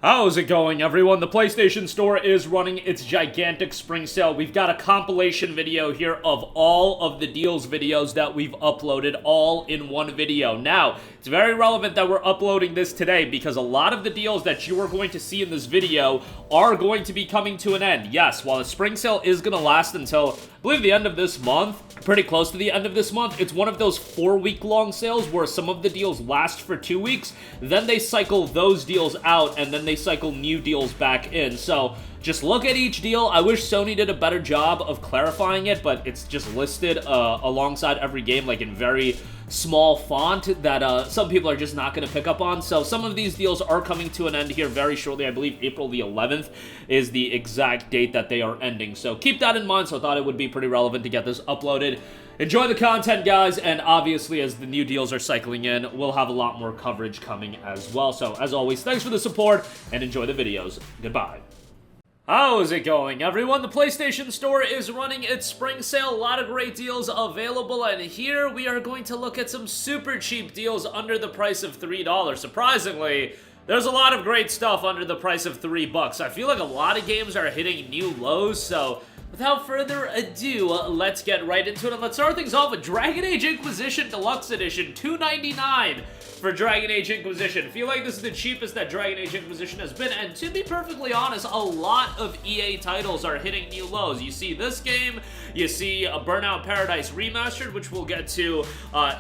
How's it going, everyone? The PlayStation Store is running its gigantic spring sale. We've got a compilation video here of all of the deals videos that we've uploaded all in one video. Now, it's very relevant that we're uploading this today because a lot of the deals that you are going to see in this video are going to be coming to an end. Yes, while the spring sale is going to last until, I believe, the end of this month, pretty close to the end of this month, it's one of those 4-week-long sales where some of the deals last for 2 weeks, then they cycle those deals out, and then they cycle new deals back in. So just look at each deal. I wish Sony did a better job of clarifying it, but it's just listed alongside every game, like in very small font that some people are just not going to pick up on. So some of these deals are coming to an end here very shortly. I believe April the 11th is the exact date that they are ending. So keep that in mind. So I thought it would be pretty relevant to get this uploaded. Enjoy the content, guys, and obviously as the new deals are cycling in, we'll have a lot more coverage coming as well. So as always, thanks for the support and enjoy the videos. Goodbye. How's it going, everyone? The PlayStation Store is running its spring sale. A lot of great deals available, and here we are going to look at some super cheap deals under the price of $3. Surprisingly, there's a lot of great stuff under the price of $3. I feel like a lot of games are hitting new lows, so without further ado, let's get right into it, and let's start things off with Dragon Age Inquisition Deluxe Edition, $2.99 for Dragon Age Inquisition. I feel like this is the cheapest that Dragon Age Inquisition has been, and to be perfectly honest, a lot of EA titles are hitting new lows. You see this game, you see a Burnout Paradise Remastered, which we'll get to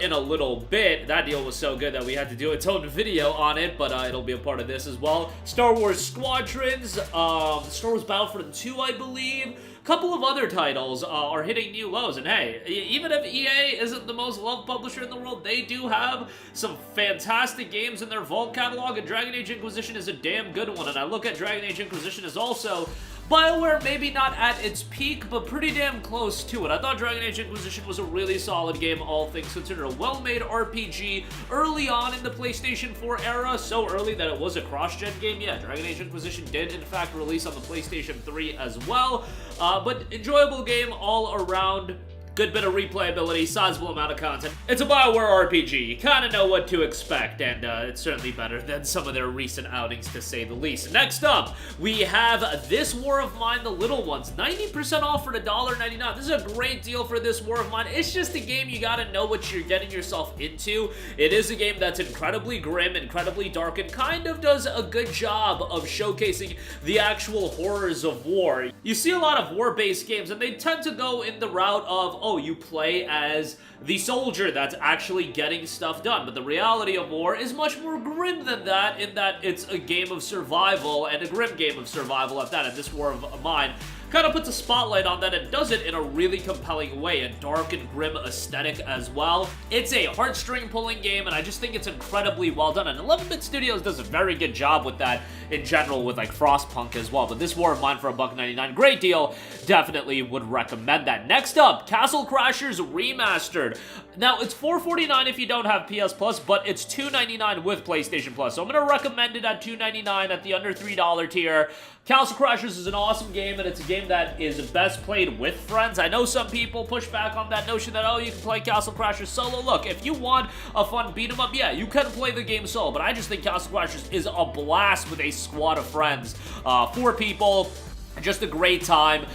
in a little bit. That deal was so good that we had to do its own video on it, but it'll be a part of this as well. Star Wars Squadrons, Star Wars Battlefront 2, I believe. A couple of other titles are hitting new lows, and hey, even if EA isn't the most loved publisher in the world, they do have some fantastic games in their vault catalog, and Dragon Age Inquisition is a damn good one. And I look at Dragon Age Inquisition as also BioWare, maybe not at its peak, but pretty damn close to it. I thought Dragon Age Inquisition was a really solid game, all things considered. A well-made RPG early on in the PlayStation 4 era, so early that it was a cross-gen game. Yeah, Dragon Age Inquisition did, in fact, release on the PlayStation 3 as well, but enjoyable game all around. Good bit of replayability, sizable amount of content. It's a BioWare RPG. You kind of know what to expect, and it's certainly better than some of their recent outings, to say the least. Next up, we have This War of Mine, The Little Ones. 90% off for $1.99. This is a great deal for This War of Mine. It's just a game you gotta know what you're getting yourself into. It is a game that's incredibly grim, incredibly dark, and kind of does a good job of showcasing the actual horrors of war. You see a lot of war-based games, and they tend to go in the route of, oh, you play as the soldier that's actually getting stuff done. But the reality of war is much more grim than that, in that it's a game of survival, and a grim game of survival at that. And This War of Mine kind of puts a spotlight on that and does it in a really compelling way, a dark and grim aesthetic as well. It's a heartstring-pulling game, and I just think it's incredibly well done, and 11-Bit Studios does a very good job with that in general, with like Frostpunk as well. But This War of Mine for $1.99, great deal. Definitely would recommend that. Next up, Castle Crashers Remastered. Now, it's $4.49 if you don't have PS Plus, but it's $2.99 with PlayStation Plus, so I'm going to recommend it at $2.99 at the under $3 tier. Castle Crashers is an awesome game, and it's a game that is best played with friends. I know some people push back on that notion that, oh, you can play Castle Crashers solo. Look, if you want a fun beat-em-up, yeah, you can play the game solo, but I just think Castle Crashers is a blast with a squad of friends. 4 people. Just a great time.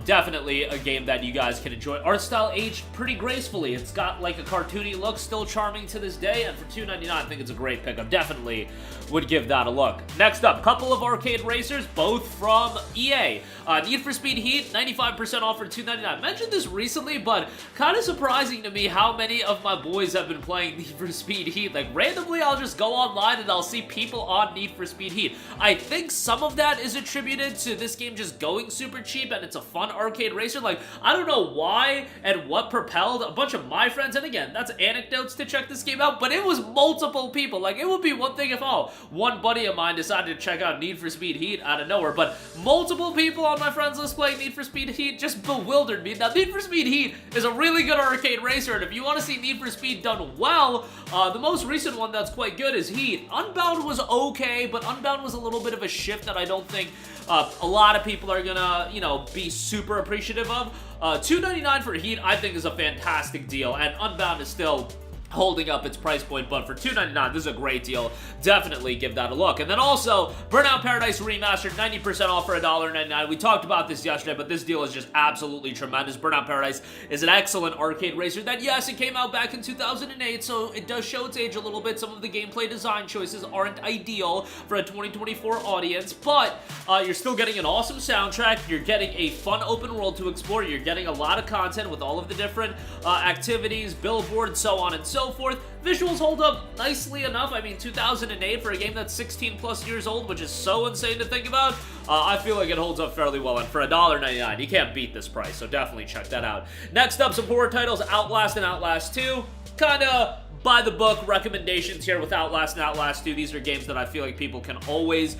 Definitely a game that you guys can enjoy. Art style aged pretty gracefully. It's got like a cartoony look, still charming to this day, and for $2.99, I think it's a great pickup. Definitely would give that a look. Next up, couple of arcade racers, both from EA. Need for Speed Heat, 95% off for $2.99. I mentioned this recently, but kind of surprising to me how many of my boys have been playing Need for Speed Heat. Like, randomly, I'll just go online and I'll see people on Need for Speed Heat. I think some of that is attributed to this game just going super cheap, and it's a fun arcade racer. Like, I don't know why and what propelled a bunch of my friends, and again, that's anecdotes, to check this game out, but it was multiple people. Like, it would be one thing if, oh, one buddy of mine decided to check out Need for Speed Heat out of nowhere, but multiple people on my friends list playing Need for Speed Heat just bewildered me. Now, Need for Speed Heat is a really good arcade racer, and if you want to see Need for Speed done well, the most recent one that's quite good is Heat. Unbound was okay, but Unbound was a little bit of a shift that I don't think a lot of people are gonna, you know, be super appreciative of. $2.99 for Heat, I think, is a fantastic deal, and Unbound is still holding up its price point, but for $2.99, this is a great deal. Definitely give that a look. And then also, Burnout Paradise Remastered, 90% off for $1.99. We talked about this yesterday, but this deal is just absolutely tremendous. Burnout Paradise is an excellent arcade racer that, yes, it came out back in 2008, so it does show its age a little bit. Some of the gameplay design choices aren't ideal for a 2024 audience, but you're still getting an awesome soundtrack. You're getting a fun open world to explore. You're getting a lot of content with all of the different activities, billboards, so on and so forth. Visuals hold up nicely enough. I mean, 2008 for a game that's 16 plus years old, which is so insane to think about. I feel like it holds up fairly well, and for $1.99, you can't beat this price, so definitely check that out. Next up, some horror titles, Outlast and Outlast 2. Kinda by the book recommendations here with Outlast and Outlast 2. These are games that I feel like people can always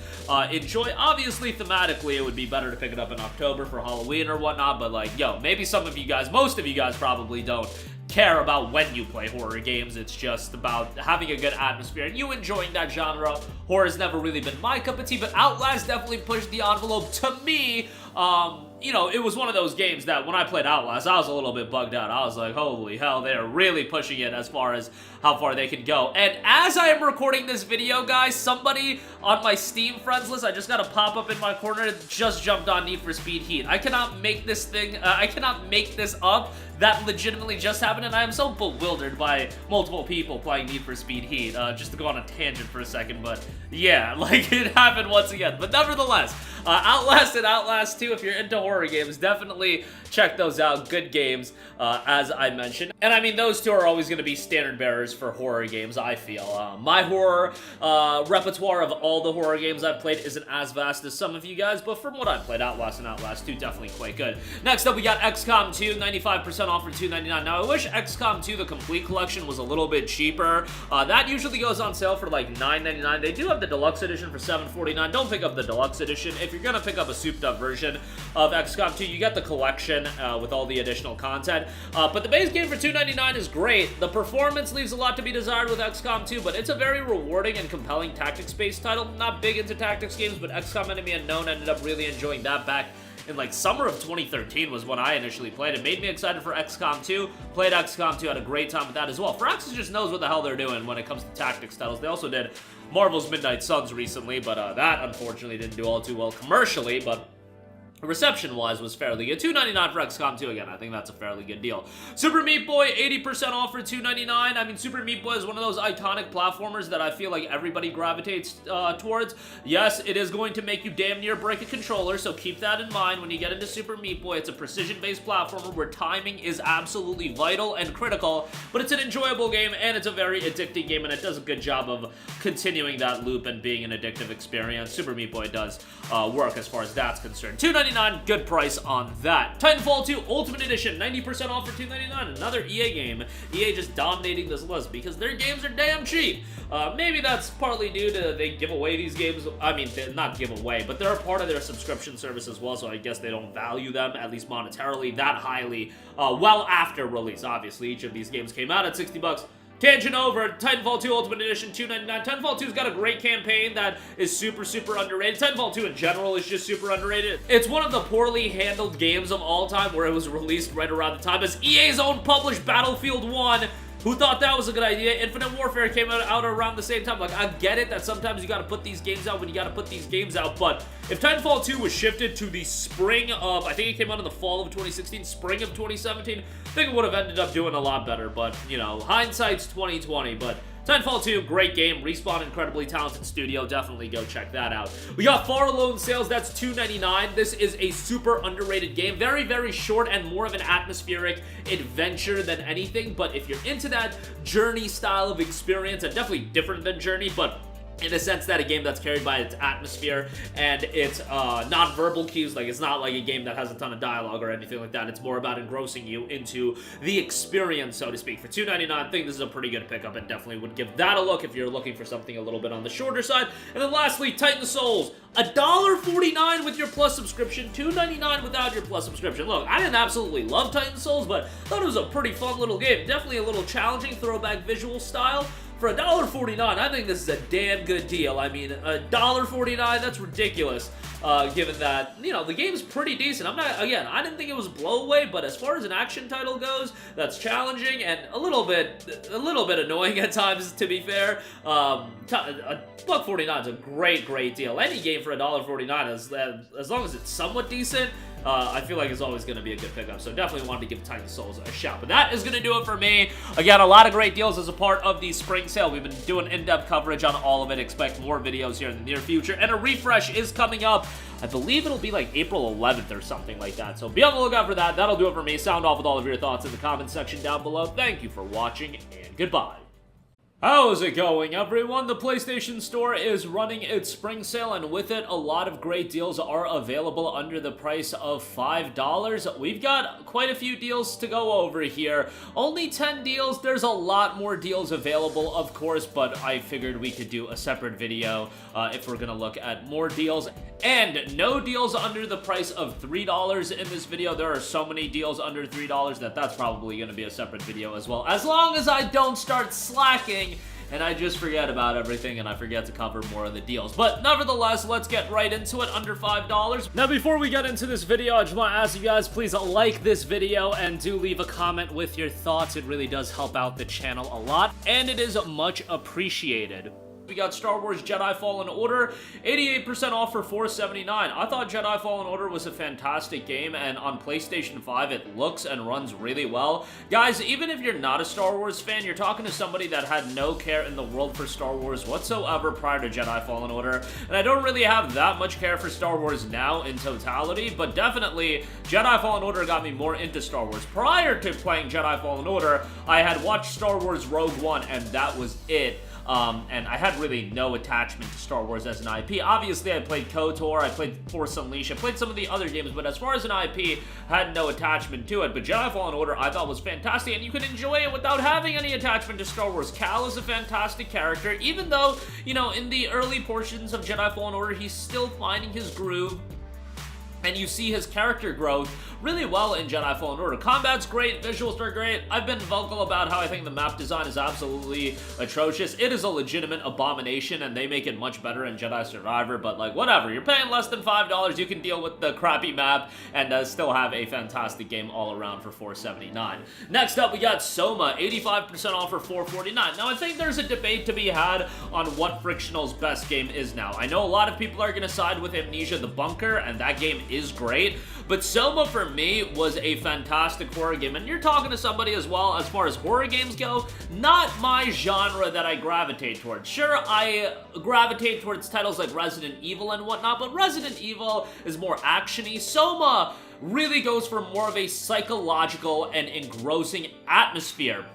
enjoy. Obviously, thematically, it would be better to pick it up in October for Halloween or whatnot, but like, yo, maybe some of you guys, most of you guys probably don't care about when you play horror games. It's just about having a good atmosphere and you enjoying that genre. Horror has never really been my cup of tea, but Outlast definitely pushed the envelope to me. You know, it was one of those games that when I played Outlast, I was a little bit bugged out. I was like, holy hell, they are really pushing it as far as how far they can go. And as I am recording this video, guys, somebody on my Steam friends list, I just got a pop-up in my corner, just jumped on Need for Speed Heat. I cannot make this thing, I cannot make this up. That legitimately just happened, and I am so bewildered by multiple people playing Need for Speed Heat. Just to go on a tangent for a second, but yeah, like, it happened once again. But nevertheless, Outlast and Outlast 2, if you're into horror games, definitely check those out. Good games, as I mentioned. And I mean, those two are always going to be standard bearers for horror games, I feel. My horror repertoire of all the horror games I've played isn't as vast as some of you guys, but from what I've played, Outlast and Outlast 2 definitely quite good. Next up, we got XCOM 2, 95% off for $2.99. Now, I wish XCOM 2, the complete collection, was a little bit cheaper. That usually goes on sale for like $9.99. They do have the deluxe edition for $7.49. Don't pick up the deluxe edition. If you're gonna pick up a souped-up version of XCOM 2, you get the collection with all the additional content. But the base game for $2.99 is great. The performance leaves a lot to be desired with XCOM 2, but it's a very rewarding and compelling tactics-based title. Not big into tactics games, but XCOM Enemy Unknown ended up really enjoying that back in like summer of 2013 was when I initially played it. Made me excited for XCOM 2. Played XCOM 2, had a great time with that as well. Firaxis just knows what the hell they're doing when it comes to tactics titles. They also did Marvel's Midnight Suns recently, but that unfortunately didn't do all too well commercially, but reception-wise was fairly good. $2.99 for XCOM 2 again. I think that's a fairly good deal. Super Meat Boy, 80% off for $2.99. I mean, Super Meat Boy is one of those iconic platformers that I feel like everybody gravitates towards. Yes, it is going to make you damn near break a controller, so keep that in mind when you get into Super Meat Boy. It's a precision-based platformer where timing is absolutely vital and critical, but it's an enjoyable game, and it's a very addicting game, and it does a good job of continuing that loop and being an addictive experience. Super Meat Boy does work as far as that's concerned. $2.99, good price on that. Titanfall 2 Ultimate Edition, 90% off for $2.99. Another EA game. EA just dominating this list because their games are damn cheap. Maybe that's partly due to they give away these games. I mean, not give away, but they're a part of their subscription service as well, so I guess they don't value them, at least monetarily, that highly, well after release. Obviously, each of these games came out at $60. Tangent over, Titanfall 2 Ultimate Edition, $2.99. Titanfall 2's got a great campaign that is super, super underrated. Titanfall 2 in general is just super underrated. It's one of the poorly handled games of all time where it was released right around the time as EA's own published Battlefield 1. Who thought that was a good idea? Infinite Warfare came out around the same time. Like, I get it that sometimes you gotta put these games out when you gotta put these games out, but if Titanfall 2 was shifted to the spring of, I think it came out in the fall of 2016, spring of 2017, I think it would have ended up doing a lot better, but, you know, hindsight's 2020, but Titanfall 2, great game. Respawn, incredibly talented studio. Definitely go check that out. We got Far Alone sales. That's $2.99. This is a super underrated game. Very, very short and more of an atmospheric adventure than anything. But if you're into that Journey style of experience, and definitely different than Journey, but in the sense that a game that's carried by its atmosphere and its non-verbal cues, like it's not like a game that has a ton of dialogue or anything like that. It's more about engrossing you into the experience, so to speak. For $2.99, I think this is a pretty good pickup and definitely would give that a look if you're looking for something a little bit on the shorter side. And then lastly, Titan Souls. $1.49 with your Plus subscription, $2.99 without your Plus subscription. Look, I didn't absolutely love Titan Souls, but I thought it was a pretty fun little game. Definitely a little challenging, throwback visual style, for $1.49, I think this is a damn good deal. I mean, $1.49, that's ridiculous. Given that, you know, the game's pretty decent. Again, I didn't think it was blow away, but as far as an action title goes, that's challenging and a little bit annoying at times, to be fair. $1.49 is a great deal. Any game for $1.49, as long as it's somewhat decent, I feel like it's always going to be a good pickup, so definitely wanted to give Tiny Souls a shout. But that is going to do it for me. Again, a lot of great deals as a part of the spring sale. We've been doing in-depth coverage on all of it. Expect more videos here in the near future, and a refresh is coming up. I believe it'll be like April 11th or something like that, so be on the lookout for that. That'll do it for me. Sound off with all of your thoughts in the comment section down below. Thank you for watching, and goodbye. How's it going, everyone? The PlayStation Store is running its spring sale, and with it, a lot of great deals are available under the price of $5. We've got quite a few deals to go over here. Only 10 deals. There's a lot more deals available, of course, but I figured we could do a separate video if we're gonna look at more deals. And no deals under the price of $3 in this video. There are so many deals under $3 that's probably going to be a separate video as well, as long as I don't start slacking and I just forget about everything and I forget to cover more of the deals. But nevertheless, let's get right into it, under $5. Now, before we get into this video, I just want to ask you guys, please like this video and do leave a comment with your thoughts. It really does help out the channel a lot, and it is much appreciated. We got Star Wars Jedi Fallen Order, 88% off for $4.79. I thought Jedi Fallen Order was a fantastic game, and on PlayStation 5, it looks and runs really well. Guys, even if you're not a Star Wars fan, you're talking to somebody that had no care in the world for Star Wars whatsoever prior to Jedi Fallen Order, and I don't really have that much care for Star Wars now in totality, but definitely Jedi Fallen Order got me more into Star Wars. Prior to playing Jedi Fallen Order, I had watched Star Wars Rogue One, and that was it. And I had really no attachment to Star Wars as an IP. Obviously, I played KOTOR, I played Force Unleashed, I played some of the other games, but as far as an IP, I had no attachment to it. But Jedi Fallen Order, I thought was fantastic, and you could enjoy it without having any attachment to Star Wars. Cal is a fantastic character, even though, you know, in the early portions of Jedi Fallen Order, he's still finding his groove, and you see his character growth really well in Jedi Fallen Order. Combat's great, visuals are great. I've been vocal about how I think the map design is absolutely atrocious. It is a legitimate abomination, and they make it much better in Jedi Survivor, but like, whatever. You're paying less than $5, you can deal with the crappy map and still have a fantastic game all around for $4.79. Next up, we got Soma, 85% off for $4.49. Now, I think there's a debate to be had on what Frictional's best game is now. I know a lot of people are going to side with Amnesia the Bunker, and that game is great, but Soma for me was a fantastic horror game, and you're talking to somebody as well, as far as horror games go, not my genre that I gravitate towards. Sure, I gravitate towards titles like Resident Evil and whatnot, but Resident Evil is more action-y. Soma really goes for more of a psychological and engrossing atmosphere.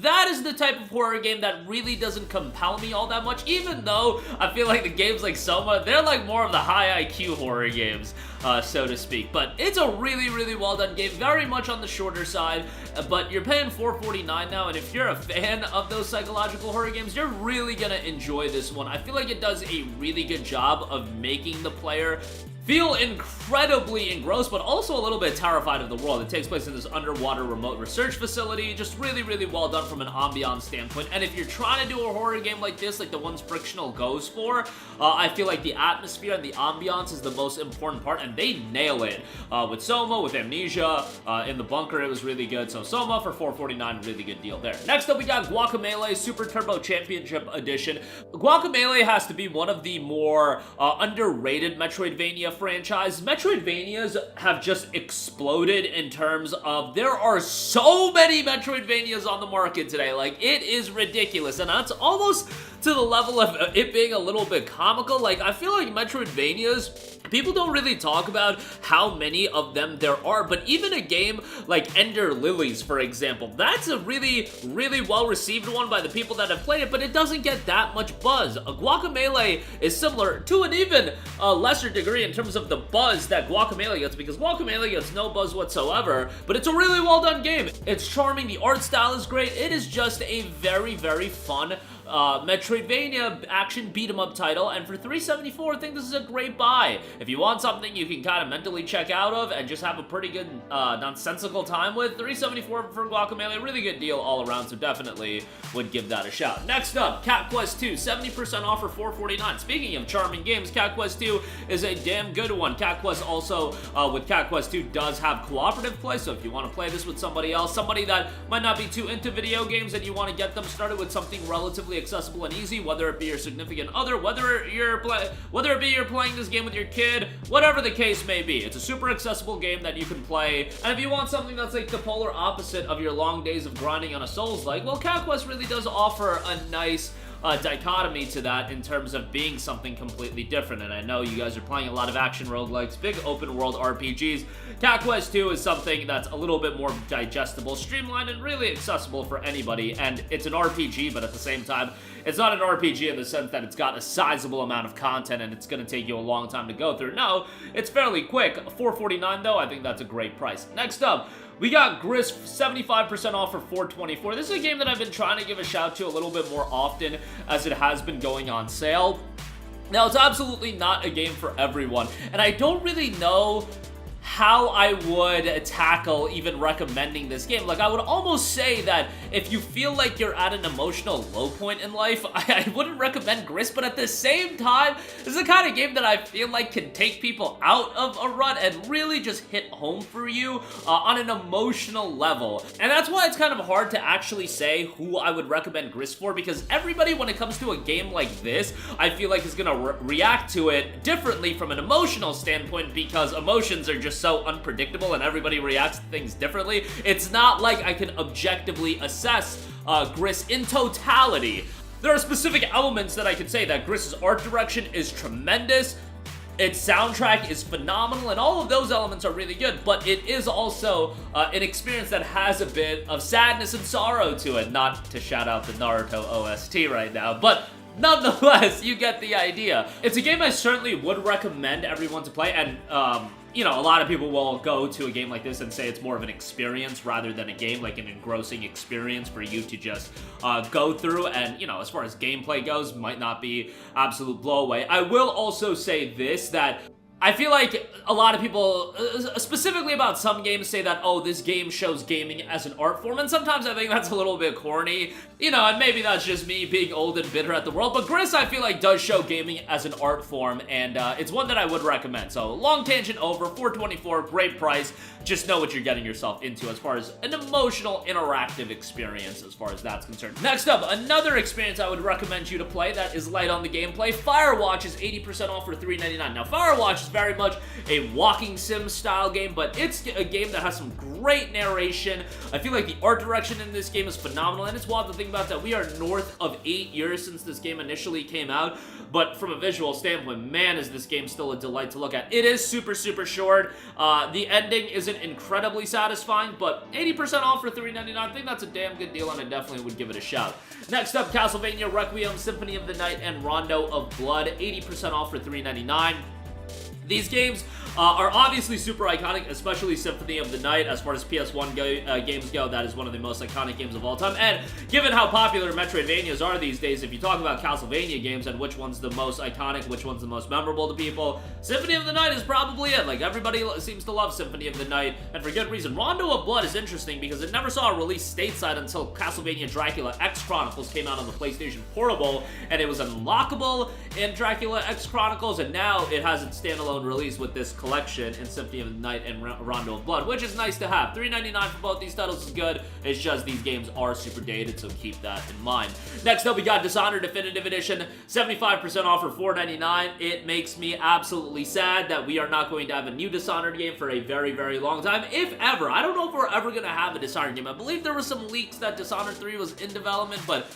That is the type of horror game that really doesn't compel me all that much, even though I feel like the games like Soma, they're like more of the high IQ horror games, so to speak. But it's a really well done game, very much on the shorter side, but you're paying $4.49 now, and if you're a fan of those psychological horror games, you're really gonna enjoy this one. I feel like it does a really good job of making the player feel incredibly engrossed, but also a little bit terrified of the world. It takes place in this underwater remote research facility. Just really well done from an ambiance standpoint. And if you're trying to do a horror game like this, like the ones Frictional goes for, I feel like the atmosphere and the ambiance is the most important part, and they nail it. With Soma, with Amnesia, in the Bunker, it was really good. So Soma for $4.49, really good deal there. Next up, we got Guacamelee Super Turbo Championship Edition. Guacamelee has to be one of the more underrated Metroidvania franchise. Metroidvanias have just exploded in terms of there are so many Metroidvanias on the market today. Like, it is ridiculous, and that's almost to the level of it being a little bit comical. Like, I feel like Metroidvanias, people don't really talk about how many of them there are, but even a game like Ender Lilies, for example, that's a really well-received one by the people that have played it, but it doesn't get that much buzz. Guacamelee is similar to an even lesser degree in terms of the buzz that Guacamelee gets, because Guacamelee gets no buzz whatsoever, but it's a really well-done game. It's charming, the art style is great, it is just a very fun Metroidvania action beat-em-up title, and for $3.74, I think this is a great buy. If you want something you can kind of mentally check out of and just have a pretty good nonsensical time with, $3.74 for Guacamelee, really good deal all around, so definitely would give that a shout. Next up, Cat Quest 2, 70% off for $4.49. Speaking of charming games, Cat Quest 2 is a damn good one. Cat Quest also, with Cat Quest 2, does have cooperative play, so if you want to play this with somebody else, somebody that might not be too into video games and you want to get them started with something relatively accessible and easy, whether it be your significant other, whether it be you're playing this game with your kid, whatever the case may be, it's a super accessible game that you can play. And if you want something that's like the polar opposite of your long days of grinding on a Souls-like, well, Cat Quest really does offer a nice dichotomy to that in terms of being something completely different. And I know you guys are playing a lot of action roguelikes, big open world RPGs. Cat Quest 2 is something that's a little bit more digestible, streamlined, and really accessible for anybody. And it's an RPG, but at the same time, it's not an RPG in the sense that it's got a sizable amount of content and it's going to take you a long time to go through. No, it's fairly quick. $4.49 though, I think that's a great price. Next up, we got Gris 75% off for $4.24. This is a game that I've been trying to give a shout to a little bit more often as it has been going on sale. Now, it's absolutely not a game for everyone, and I don't really know how I would tackle even recommending this game. Like, I would almost say that if you feel like you're at an emotional low point in life, I wouldn't recommend Gris, but at the same time, this is the kind of game that I feel like can take people out of a rut and really just hit home for you on an emotional level. And that's why it's kind of hard to actually say who I would recommend Gris for, because everybody, when it comes to a game like this, I feel like is gonna react to it differently from an emotional standpoint, because emotions are just so unpredictable and everybody reacts to things differently. It's not like I can objectively assess Gris in totality. There are specific elements that I could say that Gris's art direction is tremendous, its soundtrack is phenomenal, and all of those elements are really good, but it is also an experience that has a bit of sadness and sorrow to it. Not to shout out the Naruto OST right now, but nonetheless, you get the idea. It's a game I certainly would recommend everyone to play, and you know, a lot of people will go to a game like this and say it's more of an experience rather than a game, like an engrossing experience for you to just go through, and, you know, as far as gameplay goes, might not be absolute blowaway. I will also say this, that I feel like a lot of people, specifically about some games, say that, oh, this game shows gaming as an art form, and sometimes I think that's a little bit corny, you know, and maybe that's just me being old and bitter at the world, but Gris, I feel like, does show gaming as an art form, and it's one that I would recommend. So, long tangent over, $4.24, great price, just know what you're getting yourself into as far as an emotional, interactive experience as far as that's concerned. Next up, another experience I would recommend you to play that is light on the gameplay. Firewatch is 80% off for $3.99. Now, Firewatch is very much a walking sim style game, but it's a game that has some great narration. I feel like the art direction in this game is phenomenal, and it's wild to think about that we are north of 8 years since this game initially came out, but from a visual standpoint, man, is this game still a delight to look at. It is super, super short. The ending isn't incredibly satisfying, but 80% off for $3.99, I think that's a damn good deal, and I definitely would give it a shout. Next up, Castlevania, Requiem, Symphony of the Night, and Rondo of Blood, 80% off for $3.99. These games are obviously super iconic, especially Symphony of the Night. As far as PS1 games go, that is one of the most iconic games of all time. And given how popular Metroidvanias are these days, if you talk about Castlevania games and which one's the most iconic, which one's the most memorable to people, Symphony of the Night is probably it. Like, everybody seems to love Symphony of the Night, and for good reason. Rondo of Blood is interesting because it never saw a release stateside until Castlevania Dracula X Chronicles came out on the PlayStation Portable, and it was unlockable in Dracula X Chronicles, and now it has its standalone release with this collection in Symphony of the Night and Rondo of Blood, which is nice to have. $3.99 for both these titles is good. It's just these games are super dated, so keep that in mind. Next up, we got Dishonored Definitive Edition, 75% off for $4.99. It makes me absolutely sad that we are not going to have a new Dishonored game for a very, very long time, if ever. I don't know if we're ever going to have a Dishonored game. I believe there were some leaks that Dishonored 3 was in development, but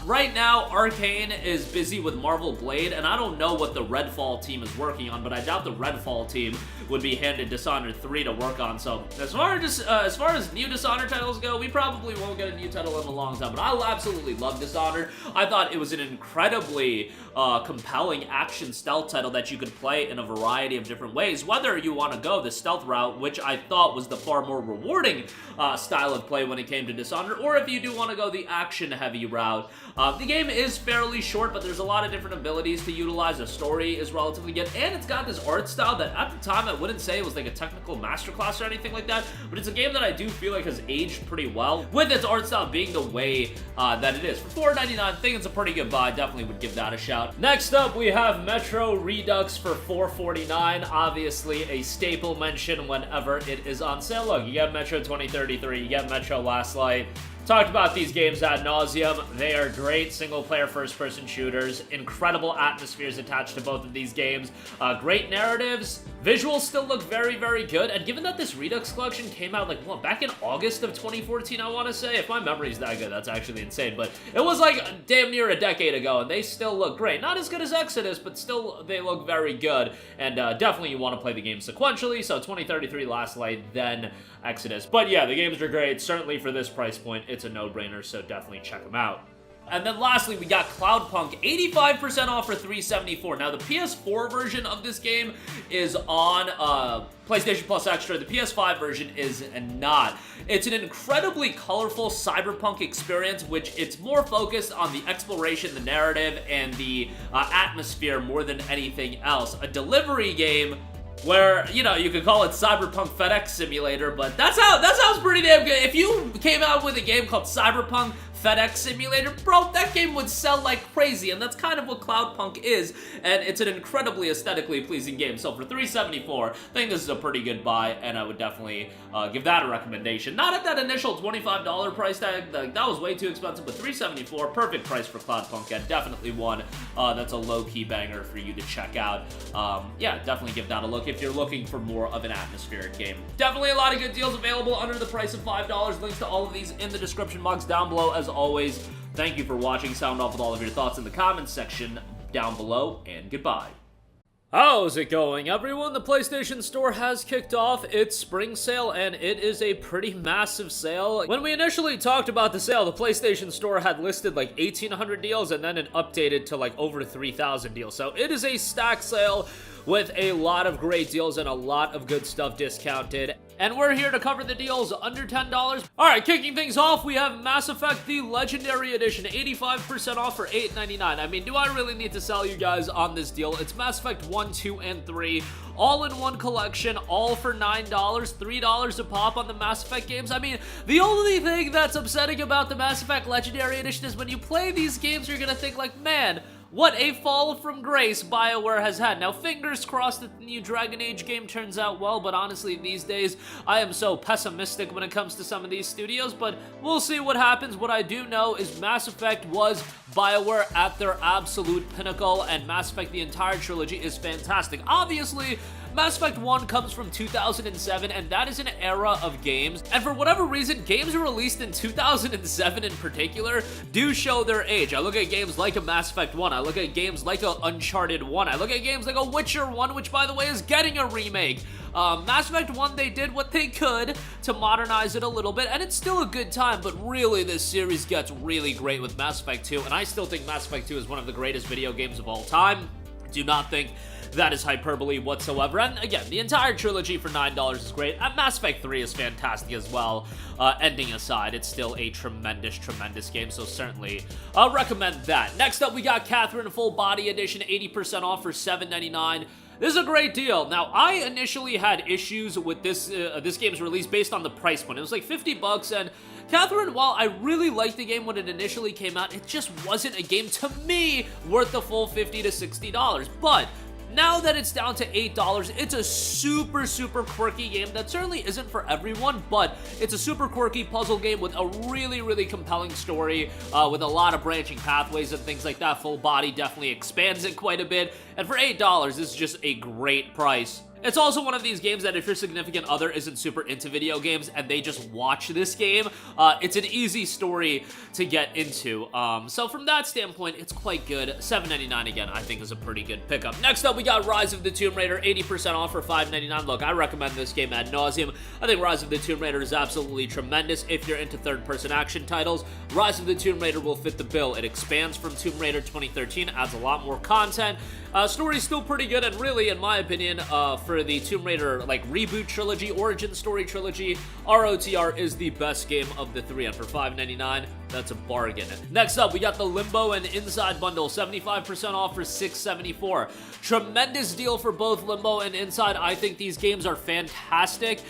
right now, Arcane is busy with Marvel Blade, and I don't know what the Redfall team is working on, but I doubt the Redfall team would be handed Dishonored 3 to work on. So as far as new Dishonored titles go, we probably won't get a new title in a long time, but I absolutely love Dishonored. I thought it was an incredibly compelling action stealth title that you could play in a variety of different ways, whether you want to go the stealth route, which I thought was the far more rewarding style of play when it came to Dishonored, or if you do want to go the action heavy route, out. The game is fairly short, but there's a lot of different abilities to utilize. The story is relatively good, and it's got this art style that at the time I wouldn't say it was like a technical masterclass or anything like that, but it's a game that I do feel like has aged pretty well, with its art style being the way that it is. For $4.99, I think it's a pretty good buy. Definitely would give that a shout. Next up, we have Metro Redux for $4.49. Obviously, a staple mention whenever it is on sale. Look, you get Metro 2033, you get Metro Last Light. Talked about these games ad nauseum. They are great single-player first-person shooters. Incredible atmospheres attached to both of these games. Great narratives. Visuals still look very, very good. And given that this Redux collection came out, like, what, back in August of 2014, I want to say? If my memory's that good, that's actually insane. But it was, like, damn near a decade ago, and they still look great. Not as good as Exodus, but still, they look very good. And definitely you want to play the game sequentially. So 2033 Last Light, then Exodus. But yeah, the games are great. Certainly for this price point, it's a no-brainer, so definitely check them out. And then lastly, we got Cloudpunk, 85% off for $374. Now, the PS4 version of this game is on PlayStation Plus Extra. The PS5 version is not. It's an incredibly colorful cyberpunk experience, which it's more focused on the exploration, the narrative, and the atmosphere more than anything else. A delivery game where, you know, you could call it Cyberpunk FedEx Simulator, but that sounds pretty damn good. If you came out with a game called Cyberpunk FedEx Simulator, bro, that game would sell like crazy, and that's kind of what Cloudpunk is, and it's an incredibly aesthetically pleasing game. So for $374, I think this is a pretty good buy, and I would definitely give that a recommendation. Not at that initial $25 price tag, that was way too expensive, but $374, perfect price for Cloudpunk, and definitely one that's a low-key banger for you to check out. Yeah, definitely give that a look if you're looking for more of an atmospheric game. Definitely a lot of good deals available under the price of $5. Links to all of these in the description box down below. As always, thank you for watching. Sound off with all of your thoughts in the comments section down below, and goodbye. How's it going, everyone? The PlayStation Store has kicked off its spring sale, and it is a pretty massive sale. When we initially talked about the sale, the PlayStation Store had listed like 1,800 deals, and then it updated to like over 3,000 deals. So it is a stack sale with a lot of great deals and a lot of good stuff discounted. And we're here to cover the deals under $10. Alright, kicking things off, we have Mass Effect, the Legendary Edition, 85% off for $8.99. I mean, do I really need to sell you guys on this deal? It's Mass Effect 1, 2, and 3, all in one collection, all for $9, $3 a pop on the Mass Effect games. I mean, the only thing that's upsetting about the Mass Effect Legendary Edition is when you play these games, you're gonna think like, man, what a fall from grace BioWare has had. Now, fingers crossed that the new Dragon Age game turns out well, but honestly, these days, I am so pessimistic when it comes to some of these studios, but we'll see what happens. What I do know is Mass Effect was BioWare at their absolute pinnacle, and Mass Effect, the entire trilogy, is fantastic. Obviously, Mass Effect 1 comes from 2007, and that is an era of games, and for whatever reason, games released in 2007 in particular do show their age. I look at games like a Mass Effect 1, I look at games like a Uncharted 1, I look at games like a Witcher 1, which by the way is getting a remake. Mass Effect 1, they did what they could to modernize it a little bit, and it's still a good time, but really this series gets really great with Mass Effect 2, and I still think Mass Effect 2 is one of the greatest video games of all time. Do not think that is hyperbole whatsoever. And again, the entire trilogy for $9 is great. And Mass Effect 3 is fantastic as well. Ending aside, it's still a tremendous, tremendous game, so certainly I'll recommend that. Next up, we got Catherine Full Body Edition, 80% off for $7.99. This is a great deal. Now, I initially had issues with this game's release based on the price point. It was like 50 bucks, and Catherine, while I really liked the game when it initially came out, it just wasn't a game, to me, worth the full $50 to $60. But now that it's down to $8, it's a super, super quirky game that certainly isn't for everyone, but it's a super quirky puzzle game with a really, really compelling story, with a lot of branching pathways and things like that. Full Body definitely expands it quite a bit, and for $8, this is just a great price. It's also one of these games that if your significant other isn't super into video games and they just watch this game, it's an easy story to get into. So from that standpoint, it's quite good. $7.99 again, I think is a pretty good pickup. Next up, we got Rise of the Tomb Raider, 80% off for $5.99. Look, I recommend this game ad nauseum. I think Rise of the Tomb Raider is absolutely tremendous. If you're into third-person action titles, Rise of the Tomb Raider will fit the bill. It expands from Tomb Raider 2013, adds a lot more content. Story's still pretty good, and really, in my opinion, for the Tomb Raider, like, reboot trilogy, origin story trilogy, ROTR is the best game of the three, and for $5.99, that's a bargain. Next up, we got the Limbo and Inside bundle, 75% off for $6.74. Tremendous deal for both Limbo and Inside. I think these games are fantastic,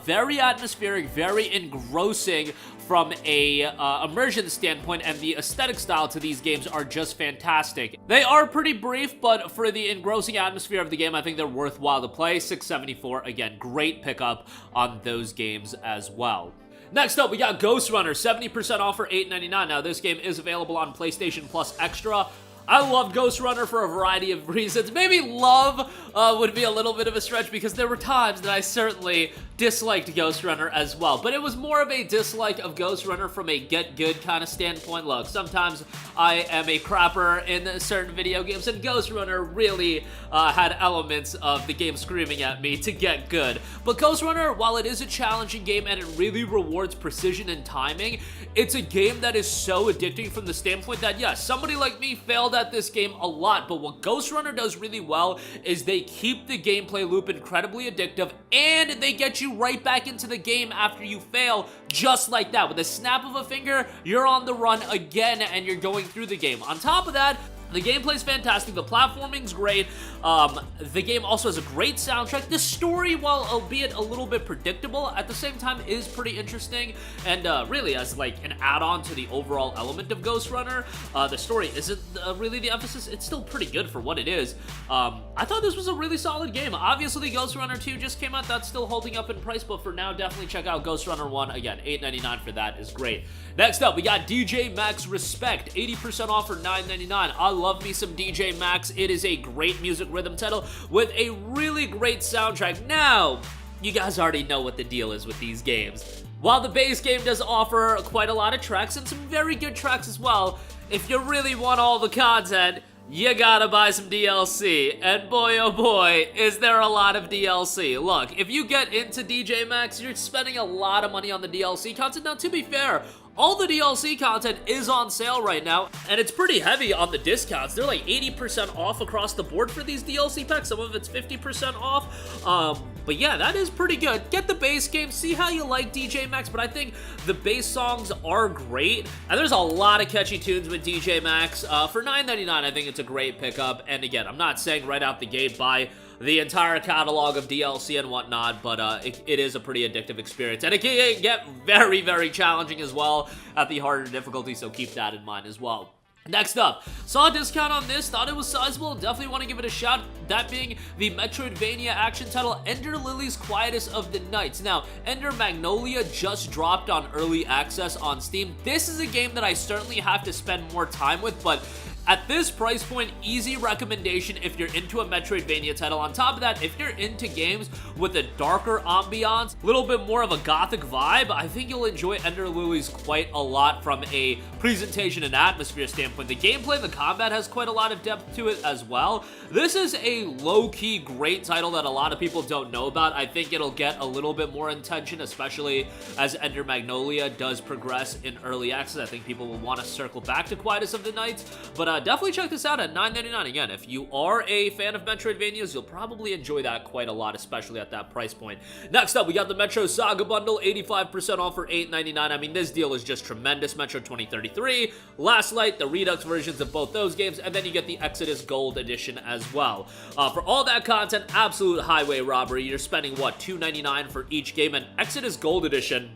very atmospheric, very engrossing from a immersion standpoint, and the aesthetic style to these games are just fantastic. They are pretty brief, but for the engrossing atmosphere of the game, I think they're worthwhile to play. $6.74, again, great pickup on those games as well. Next up, we got Ghost Runner, 70% off for $8.99. Now, this game is available on PlayStation Plus Extra. I love Ghost Runner for a variety of reasons. Maybe love would be a little bit of a stretch, because there were times that I certainly disliked Ghost Runner as well. But it was more of a dislike of Ghost Runner from a get good kind of standpoint. Look, sometimes I am a crapper in certain video games, and Ghost Runner really had elements of the game screaming at me to get good. But Ghost Runner, while it is a challenging game and it really rewards precision and timing, it's a game that is so addicting from the standpoint that, yes, somebody like me failed at this game a lot, but what Ghost Runner does really well is they keep the gameplay loop incredibly addictive, and they get you right back into the game after you fail, just like that. With a snap of a finger, you're on the run again, and you're going through the game. On top of that, the gameplay's fantastic, the platforming's great, the game also has a great soundtrack. The story, while albeit a little bit predictable, at the same time is pretty interesting, and really as like an add-on to the overall element of Ghost Runner. The story isn't really the emphasis. It's still pretty good for what it is. I thought this was a really solid game. Obviously, Ghost Runner 2 just came out. That's still holding up in price, but for now, definitely check out Ghost Runner 1. Again, $8.99 for that is great. Next up, we got DJ Max Respect, 80% off for $9.99. I love me some DJ Max. It is a great music rhythm title with a really great soundtrack. Now, you guys already know what the deal is with these games. While the base game does offer quite a lot of tracks, and some very good tracks as well, if you really want all the content, you gotta buy some DLC, and boy oh boy, is there a lot of DLC. Look, if you get into DJ Max, you're spending a lot of money on the DLC content. Now, to be fair, all the DLC content is on sale right now, and it's pretty heavy on the discounts. They're like 80% off across the board for these DLC packs. Some of it's 50% off. But yeah, that is pretty good. Get the base game, see how you like DJ Max, but I think the base songs are great, and there's a lot of catchy tunes with DJ Max. For $9.99, I think it's a great pickup, and again, I'm not saying right out the gate buy the entire catalog of DLC and whatnot, but it is a pretty addictive experience, and it can get very, very challenging as well at the harder difficulty, so keep that in mind as well. Next up, saw a discount on this, thought it was sizable, definitely want to give it a shot, that being the Metroidvania action title Ender Lily's Quietest of the Nights. Now, Ender Magnolia just dropped on early access on Steam. This is a game that I certainly have to spend more time with, but at this price point, easy recommendation if you're into a Metroidvania title. On top of that, if you're into games with a darker ambiance, a little bit more of a gothic vibe, I think you'll enjoy Ender Lily's quite a lot from a presentation and atmosphere standpoint. The gameplay and the combat has quite a lot of depth to it as well. This is a low-key great title that a lot of people don't know about. I think it'll get a little bit more attention, especially as Ender Magnolia does progress in early access. I think people will want to circle back to Quietest of the Nights, but definitely check this out at $9.99. Again, if you are a fan of Metroidvanias, you'll probably enjoy that quite a lot, especially at that price point. Next up, we got the Metro Saga Bundle, 85% off for $8.99. I mean, this deal is just tremendous. Metro 2033, Last Light, the Redux versions of both those games, and then you get the Exodus Gold Edition as well. For all that content, absolute highway robbery. You're spending, what, $2.99 for each game, and Exodus Gold Edition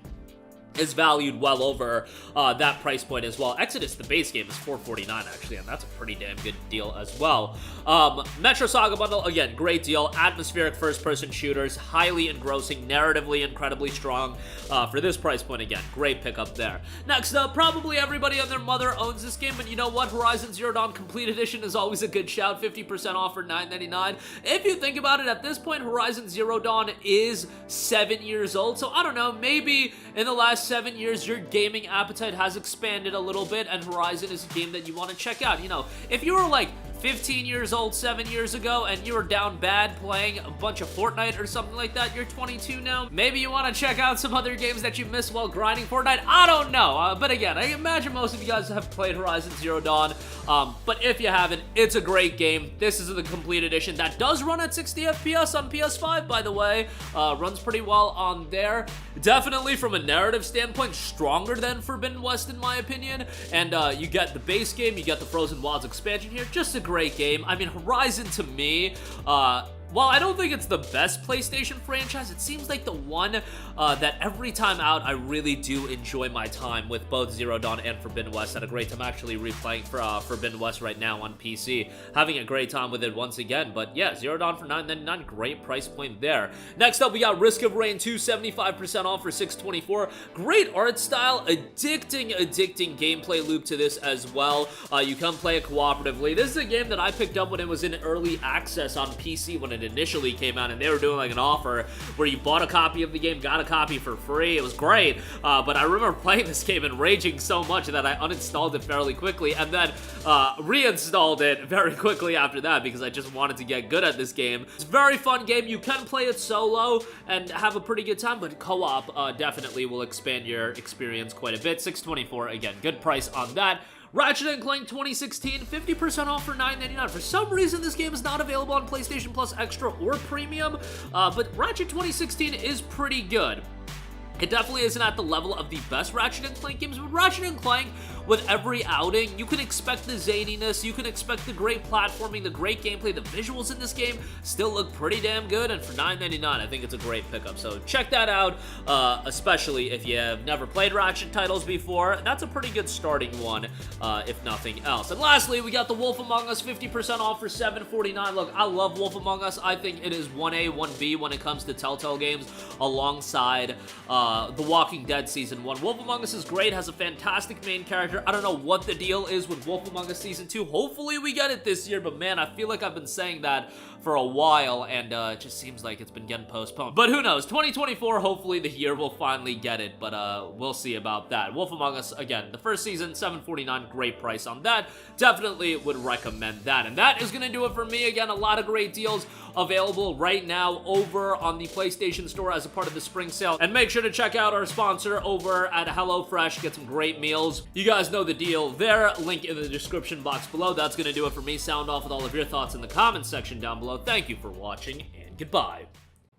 is valued well over that price point as well. Exodus, the base game, is $4.49 actually, and that's a pretty damn good deal as well. Metro Saga Bundle, again, great deal. Atmospheric first-person shooters, highly engrossing, narratively incredibly strong. For this price point, again, great pickup there. Next up, probably everybody and their mother owns this game, but you know what? Horizon Zero Dawn Complete Edition is always a good shout, 50% off for $9.99. If you think about it, at this point, Horizon Zero Dawn is 7 years old, so I don't know, maybe in the last 7 years, your gaming appetite has expanded a little bit, and Horizon is a game that you want to check out. You know, if you were like 15 years old 7 years ago and you were down bad playing a bunch of Fortnite or something like that, you're 22 now, maybe you want to check out some other games that you missed while grinding Fortnite. I don't know, but again, I imagine most of you guys have played Horizon Zero Dawn, but if you haven't, it's a great game. This is the complete edition that does run at 60 FPS on PS5, by the way. Runs pretty well on there. Definitely from a narrative standpoint, stronger than Forbidden West in my opinion, and you get the base game, you get the Frozen Wilds expansion here. Just a great game. I mean, Horizon to me, while I don't think it's the best PlayStation franchise, it seems like the one that every time out, I really do enjoy my time with both Zero Dawn and Forbidden West. Had a great time actually replaying for Forbidden West right now on PC. Having a great time with it once again. But yeah, Zero Dawn for $9.99, great price point there. Next up, we got Risk of Rain 2, 75% off for $6.24. Great art style, addicting gameplay loop to this as well. You can play it cooperatively. This is a game that I picked up when it was in early access on PC when it initially came out, and they were doing like an offer where you bought a copy of the game, got a copy for free. It was great, but I remember playing this game and raging so much that I uninstalled it fairly quickly and then reinstalled it very quickly after that because I just wanted to get good at this game. It's a very fun game. You can play it solo and have a pretty good time, but co-op definitely will expand your experience quite a bit. $6.24, again, good price on that. Ratchet & Clank 2016, 50% off for $9.99. For some reason, this game is not available on PlayStation Plus Extra or Premium, but Ratchet 2016 is pretty good. It definitely isn't at the level of the best Ratchet & Clank games, but Ratchet & Clank, with every outing, you can expect the zaniness, you can expect the great platforming, the great gameplay. The visuals in this game still look pretty damn good, and for $9.99, I think it's a great pickup. So check that out, especially if you have never played Ratchet titles before. That's a pretty good starting one, if nothing else. And lastly, we got The Wolf Among Us, 50% off for $7.49. Look, I love Wolf Among Us. I think it is 1A, 1B when it comes to Telltale games, alongside The Walking Dead Season 1. Wolf Among Us is great, has a fantastic main character. I don't know what the deal is with Wolf Among Us Season 2. Hopefully we get it this year, but man, I feel like I've been saying that for a while, and it just seems like it's been getting postponed. But who knows? 2024, hopefully the year we'll finally get it, but we'll see about that. Wolf Among Us, again, the first season, $7.49, great price on that. Definitely would recommend that. And that is going to do it for me. Again, a lot of great deals available right now over on the PlayStation Store as a part of the spring sale. And make sure to check out our sponsor over at HelloFresh. Get some great meals. You guys know the deal there. Link in the description box below. That's going to do it for me. Sound off with all of your thoughts in the comments section down below. Thank you for watching, and goodbye.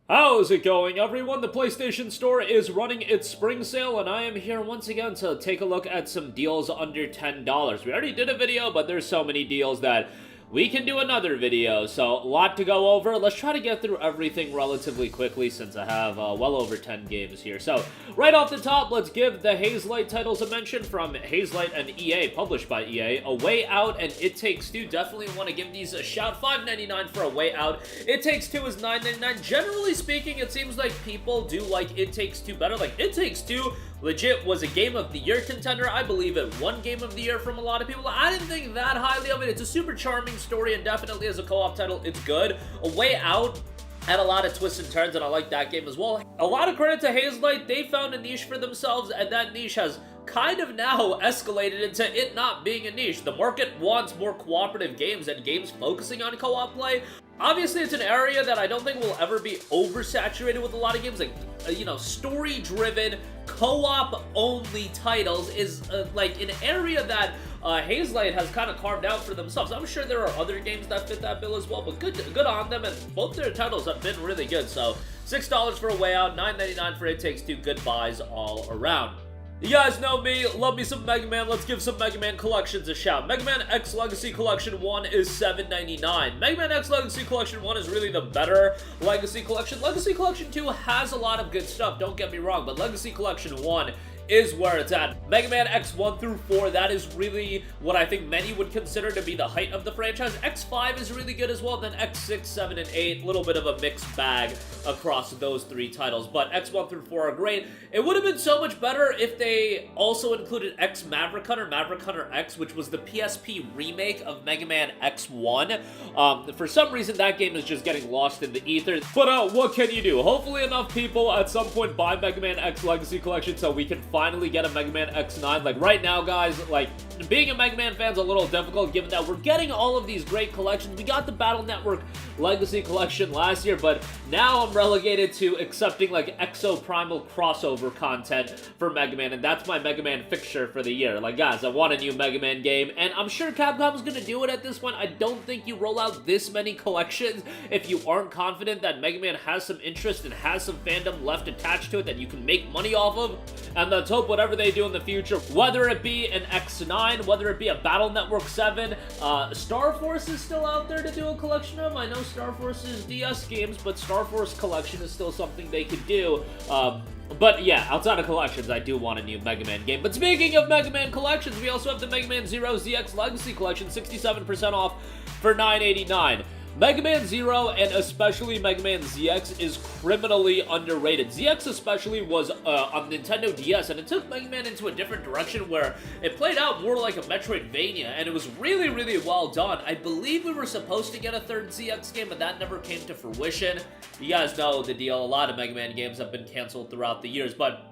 How's it going, everyone? The PlayStation Store is running its spring sale, and I am here once again to take a look at some deals under $10. We already did a video, but there's so many deals that we can do another video, so a lot to go over. Let's try to get through everything relatively quickly since I have well over 10 games here. So, right off the top, let's give the Hazelight titles a mention from Hazelight and EA, published by EA. A Way Out and It Takes Two. Definitely want to give these a shout. $5.99 for A Way Out. It Takes Two is $9.99. Generally speaking, it seems like people do like It Takes Two better. Like, It Takes Two legit was a Game of the Year contender. I believe it won Game of the Year from a lot of people. I didn't think that highly of it. It's a super charming story, and definitely as a co-op title, it's good. A Way Out had a lot of twists and turns, and I like that game as well. A lot of credit to Hazelight. They found a niche for themselves, and that niche has kind of now escalated into it not being a niche. The market wants more cooperative games and games focusing on co-op play. Obviously, it's an area that I don't think will ever be oversaturated with a lot of games. Like, you know, story-driven, co-op-only titles is, like, an area that Hazelight has kind of carved out for themselves. I'm sure there are other games that fit that bill as well, but good on them, and both their titles have been really good. So, $6 for A Way Out, $9.99 for It Takes Two. Good buys all around. You guys know me, love me some Mega Man. Let's give some Mega Man collections a shout. Mega Man X Legacy Collection 1 is $7.99. Mega Man X Legacy Collection 1 is really the better Legacy Collection. Legacy Collection 2 has a lot of good stuff, don't get me wrong, but Legacy Collection 1 is where it's at. Mega Man X 1 through 4, that is really what I think many would consider to be the height of the franchise. X5 is really good as well, then X6, 7, and 8, a little bit of a mixed bag across those three titles, but X1 through 4 are great. It would have been so much better if they also included X Maverick Hunter X, which was the PSP remake of Mega Man X1. For some reason, that game is just getting lost in the ether, but what can you do? Hopefully enough people at some point buy Mega Man X Legacy Collection so we can finally get a Mega Man X9. Like, right now, guys, like, being a Mega Man fan's a little difficult given that we're getting all of these great collections. We got the Battle Network Legacy Collection last year, but now I'm relegated to accepting, like, Exo Primal crossover content for Mega Man, and that's my Mega Man fixture for the year. Like, guys, I want a new Mega Man game, and I'm sure Capcom's gonna do it at this point. I don't think you roll out this many collections if you aren't confident that Mega Man has some interest and has some fandom left attached to it that you can make money off of. And let's hope whatever they do in the future, whether it be an X9, whether it be a Battle Network 7, Star Force is still out there to do a collection of. I know Star Force is DS games, but Star Force collection is still something they could do. But yeah, outside of collections, I do want a new Mega Man game. But speaking of Mega Man collections, we also have the Mega Man Zero ZX Legacy Collection, 67% off for $9.89. Mega Man Zero, and especially Mega Man ZX, is criminally underrated. ZX especially was on Nintendo DS, and it took Mega Man into a different direction where it played out more like a Metroidvania, and it was really, really well done. I believe we were supposed to get a third ZX game, but that never came to fruition. You guys know the deal. A lot of Mega Man games have been canceled throughout the years, but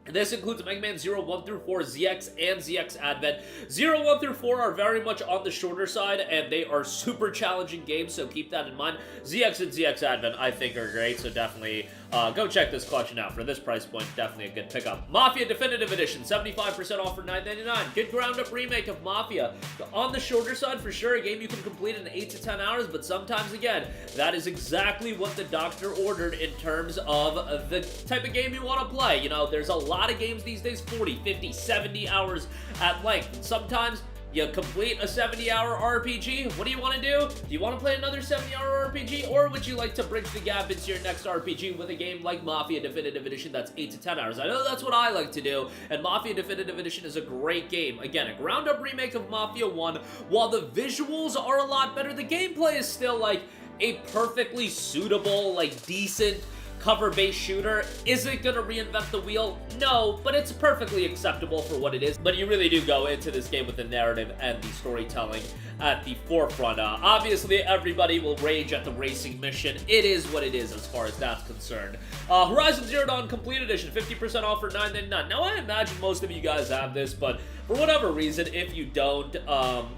this includes Mega Man 0, 1 through 4, ZX, and ZX Advent. 0, 1 through 4 are very much on the shorter side, and they are super challenging games, so keep that in mind. ZX and ZX Advent, I think, are great, so definitely go check this collection out. For this price point, definitely a good pickup. Mafia Definitive Edition, 75% off for $9.99. Good ground-up remake of Mafia. On the shorter side, for sure, a game you can complete in 8 to 10 hours, but sometimes, again, that is exactly what the doctor ordered in terms of the type of game you want to play. You know, there's a lot of games these days, 40, 50, 70 hours at length, and sometimes you complete a 70-hour RPG. What do you want to do? Do you want to play another 70-hour RPG, or would you like to bridge the gap into your next RPG with a game like Mafia Definitive Edition that's 8 to 10 hours? I know that's what I like to do, and Mafia Definitive Edition is a great game. Again, a ground-up remake of Mafia 1. While the visuals are a lot better, the gameplay is still, like, a perfectly suitable, like, decent cover-based shooter. Is it gonna reinvent the wheel? No, but it's perfectly acceptable for what it is. But you really do go into this game with the narrative and the storytelling at the forefront. Obviously, everybody will rage at the racing mission. It is what it is as far as that's concerned. Horizon Zero Dawn Complete Edition, 50% off for $9.99. Now, I imagine most of you guys have this, but for whatever reason, if you don't,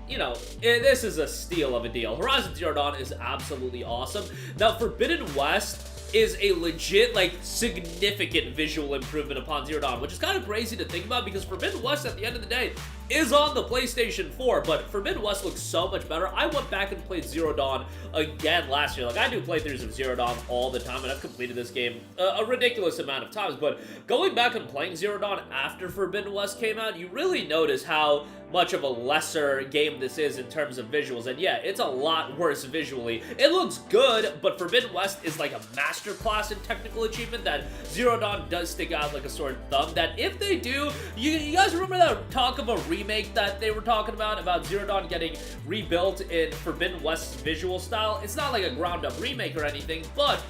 you know, this is a steal of a deal. Horizon Zero Dawn is absolutely awesome. Now, Forbidden West is a legit, like, significant visual improvement upon Zero Dawn, which is kind of crazy to think about because Forbidden West, at the end of the day, is on the PlayStation 4, but Forbidden West looks so much better. I went back and played Zero Dawn again last year. Like, I do playthroughs of Zero Dawn all the time, and I've completed this game a ridiculous amount of times, but going back and playing Zero Dawn after Forbidden West came out, you really notice how much of a lesser game this is in terms of visuals, and yeah, it's a lot worse visually. It looks good, but Forbidden West is like a masterclass in technical achievement that Zero Dawn does stick out like a sore thumb, that if they do, you guys remember that talk of a remake that they were talking about Zero Dawn getting rebuilt in Forbidden West's visual style? It's not like a ground-up remake or anything, but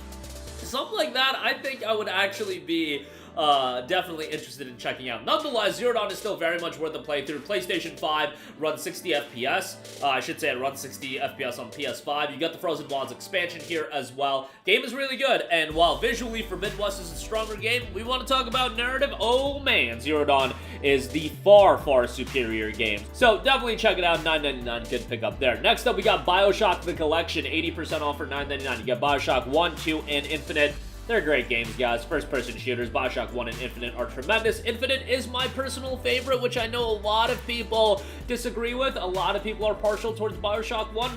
something like that, I think I would actually be definitely interested in checking out. Nonetheless, Zero Dawn is still very much worth the playthrough. PlayStation 5 runs 60 FPS. I should say it runs 60 FPS on PS5. You got the Frozen Wilds expansion here as well. Game is really good, and while visually Forbidden West is a stronger game, we want to talk about narrative. Oh man, Zero Dawn is the far, far superior game. So definitely check it out. $9.99, good pickup there. Next up, we got BioShock The Collection, 80% off for $9.99. You got BioShock 1, 2, and Infinite. They're great games, guys. First-person shooters. BioShock 1 and Infinite are tremendous. Infinite is my personal favorite, which I know a lot of people disagree with. A lot of people are partial towards BioShock 1.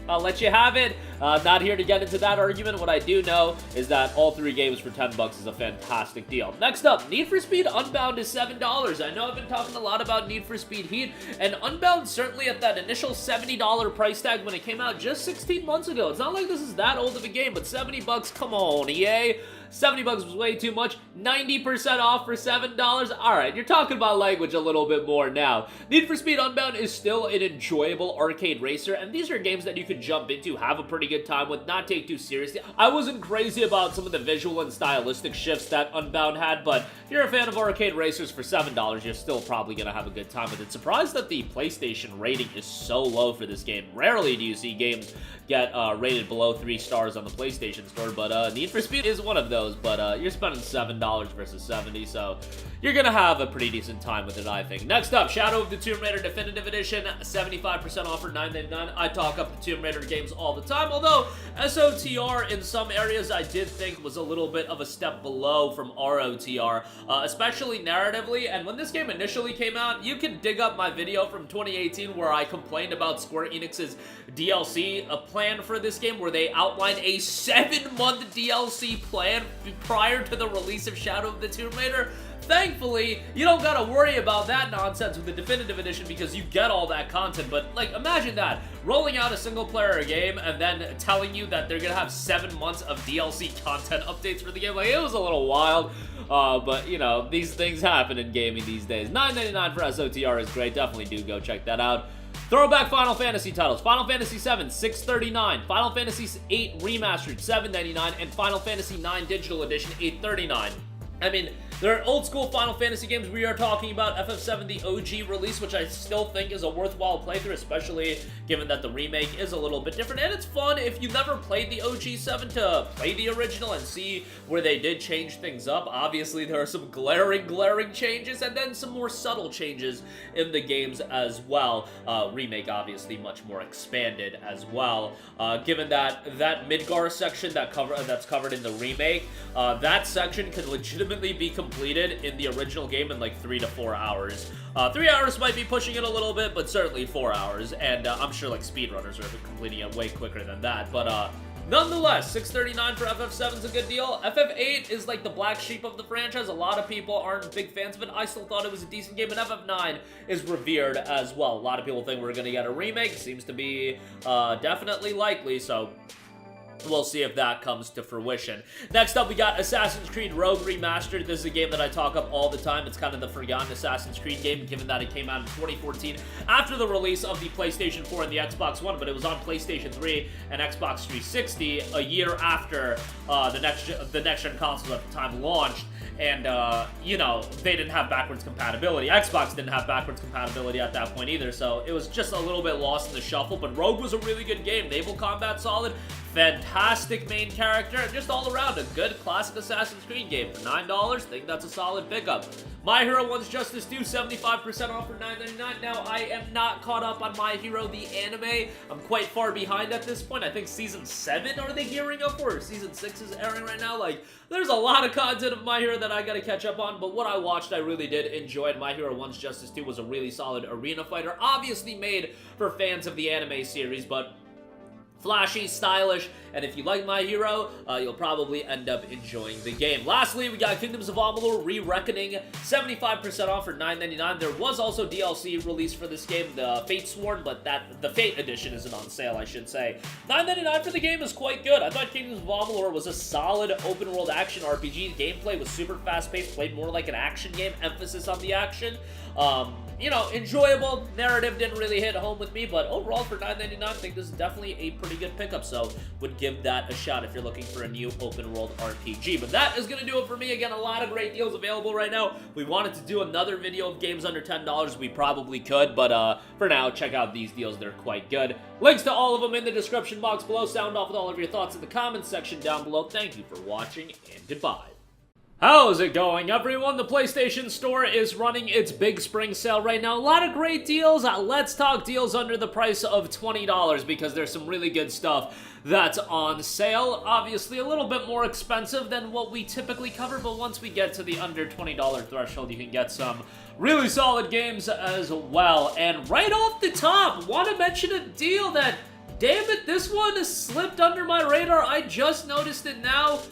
I'll let you have it. Not here to get into that argument. What I do know is that all three games for $10 is a fantastic deal. Next up, Need for Speed Unbound is $7. I know I've been talking a lot about Need for Speed Heat, and Unbound certainly at that initial $70 price tag when it came out just 16 months ago. It's not like this is that old of a game, but $70, come on, EA. $70 was way too much. 90% off for $7. Alright, you're talking about language a little bit more now. Need for Speed Unbound is still an enjoyable arcade racer, and these are games that you can jump into, have a pretty good time with, not take too seriously. I wasn't crazy about some of the visual and stylistic shifts that Unbound had, but if you're a fan of arcade racers for $7, you're still probably gonna have a good time with it. Surprised that the PlayStation rating is so low for this game. Rarely do you see games get rated below 3 stars on the PlayStation Store, but Need for Speed is one of those, but you're spending $7 versus $70, so you're gonna have a pretty decent time with it, I think. Next up, Shadow of the Tomb Raider Definitive Edition, 75% off for $9.99. I talk up the Tomb Raider games all the time, although SOTR in some areas I did think was a little bit of a step below from ROTR, especially narratively, and when this game initially came out, you can dig up my video from 2018 where I complained about Square Enix's DLC plan for this game, where they outlined a 7-month DLC plan prior to the release of Shadow of the Tomb Raider. Thankfully, you don't gotta worry about that nonsense with the Definitive Edition because you get all that content, but, like, imagine that. Rolling out a single-player game and then telling you that they're gonna have 7 months of DLC content updates for the game. Like, it was a little wild, but, you know, these things happen in gaming these days. $9.99 for SOTR is great. Definitely do go check that out. Throwback Final Fantasy titles. Final Fantasy VII, $6.39. Final Fantasy VIII Remastered, $7.99. And Final Fantasy IX Digital Edition, $8.39. I mean, there are old school Final Fantasy games. We are talking about FF7, the OG release, which I still think is a worthwhile playthrough, especially given that the remake is a little bit different. And it's fun if you've never played the OG 7 to play the original and see where they did change things up. Obviously, there are some glaring changes and then some more subtle changes in the games as well. Remake, obviously, much more expanded as well. Given that Midgar section that's covered in the remake, that section could legitimately be completed in the original game in like 3 to 4 hours. 3 hours might be pushing it a little bit, but certainly 4 hours, and I'm sure like speedrunners are completing it way quicker than that, but nonetheless, $6.39 for FF7 is a good deal. FF8 is like the black sheep of the franchise. A lot of people aren't big fans of it. I still thought it was a decent game, and FF9 is revered as well. A lot of people think we're gonna get a remake. Seems to be definitely likely, so we'll see if that comes to fruition. Next up, we got Assassin's Creed Rogue Remastered. This is a game that I talk up all the time. It's kind of the forgotten Assassin's Creed game, given that it came out in 2014 after the release of the PlayStation 4 and the Xbox One, but it was on PlayStation 3 and Xbox 360 a year after the next-gen consoles at the time launched. And, you know, they didn't have backwards compatibility. Xbox didn't have backwards compatibility at that point either, so it was just a little bit lost in the shuffle, but Rogue was a really good game. Naval combat solid, fantastic main character, and just all around a good classic Assassin's Creed game. For $9, I think that's a solid pickup. My Hero 1's Justice 2, 75% off for $9.99. Now, I am not caught up on My Hero, the anime. I'm quite far behind at this point. I think Season 7 are they gearing up for, or Season 6 is airing right now. Like, there's a lot of content of My Hero that I gotta catch up on, but what I watched I really did enjoy, and My Hero 1's Justice 2 was a really solid arena fighter. Obviously made for fans of the anime series, but flashy, stylish, and if you like My Hero, you'll probably end up enjoying the game. Lastly, we got Kingdoms of Amalur Re-Reckoning, 75% off for $9.99. There was also DLC released for this game, the Fatesworn, but the Fate Edition isn't on sale, I should say. $9.99 for the game is quite good. I thought Kingdoms of Amalur was a solid open-world action RPG. Gameplay was super fast-paced, played more like an action game, emphasis on the action. You know, enjoyable. Narrative didn't really hit home with me, but overall for $9.99, I think this is definitely a pretty good pickup, so would give that a shot if you're looking for a new open world RPG. But that is going to do it for me. Again, a lot of great deals available right now. If we wanted to do another video of games under $10, we probably could, but for now, check out these deals. They're quite good. Links to all of them in the description box below. Sound off with all of your thoughts in the comments section down below. Thank you for watching, and goodbye. How's it going, everyone? The PlayStation Store is running its big spring sale right now. A lot of great deals. Let's talk deals under the price of $20 because there's some really good stuff that's on sale. Obviously, a little bit more expensive than what we typically cover, but once we get to the under $20 threshold, you can get some really solid games as well. And right off the top, want to mention a deal that, damn it, this one has slipped under my radar. I just noticed it now.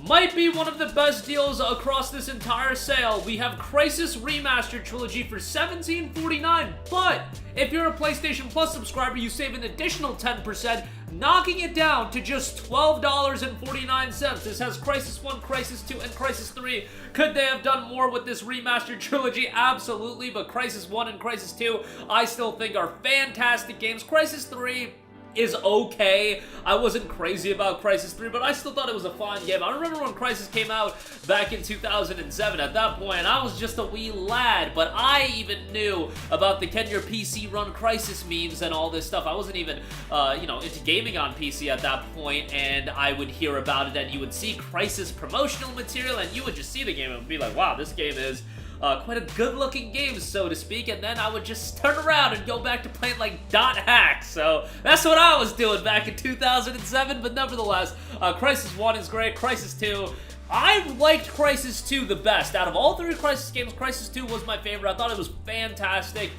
Might be one of the best deals across this entire sale. We have Crysis Remastered Trilogy for $17.49, but if you're a PlayStation Plus subscriber, you save an additional 10%, knocking it down to just $12.49. This has Crysis 1, Crysis 2, and Crysis 3. Could they have done more with this remastered trilogy? Absolutely, but Crysis 1 and Crysis 2, I still think are fantastic games. Crysis 3, is okay. I wasn't crazy about Crysis 3, but I still thought it was a fun game. I remember when Crysis came out back in 2007. At that point, I was just a wee lad, but I even knew about the "Can your PC run Crysis" memes and all this stuff. I wasn't even, into gaming on PC at that point, and I would hear about it, and you would see Crysis promotional material, and you would just see the game and be like, wow, this game is quite a good-looking game, so to speak, and then I would just turn around and go back to playing, like, dot hacks. So that's what I was doing back in 2007, but nevertheless, Crysis 1 is great. Crysis 2, I liked Crysis 2 the best. Out of all three Crysis games, Crysis 2 was my favorite. I thought it was fantastic,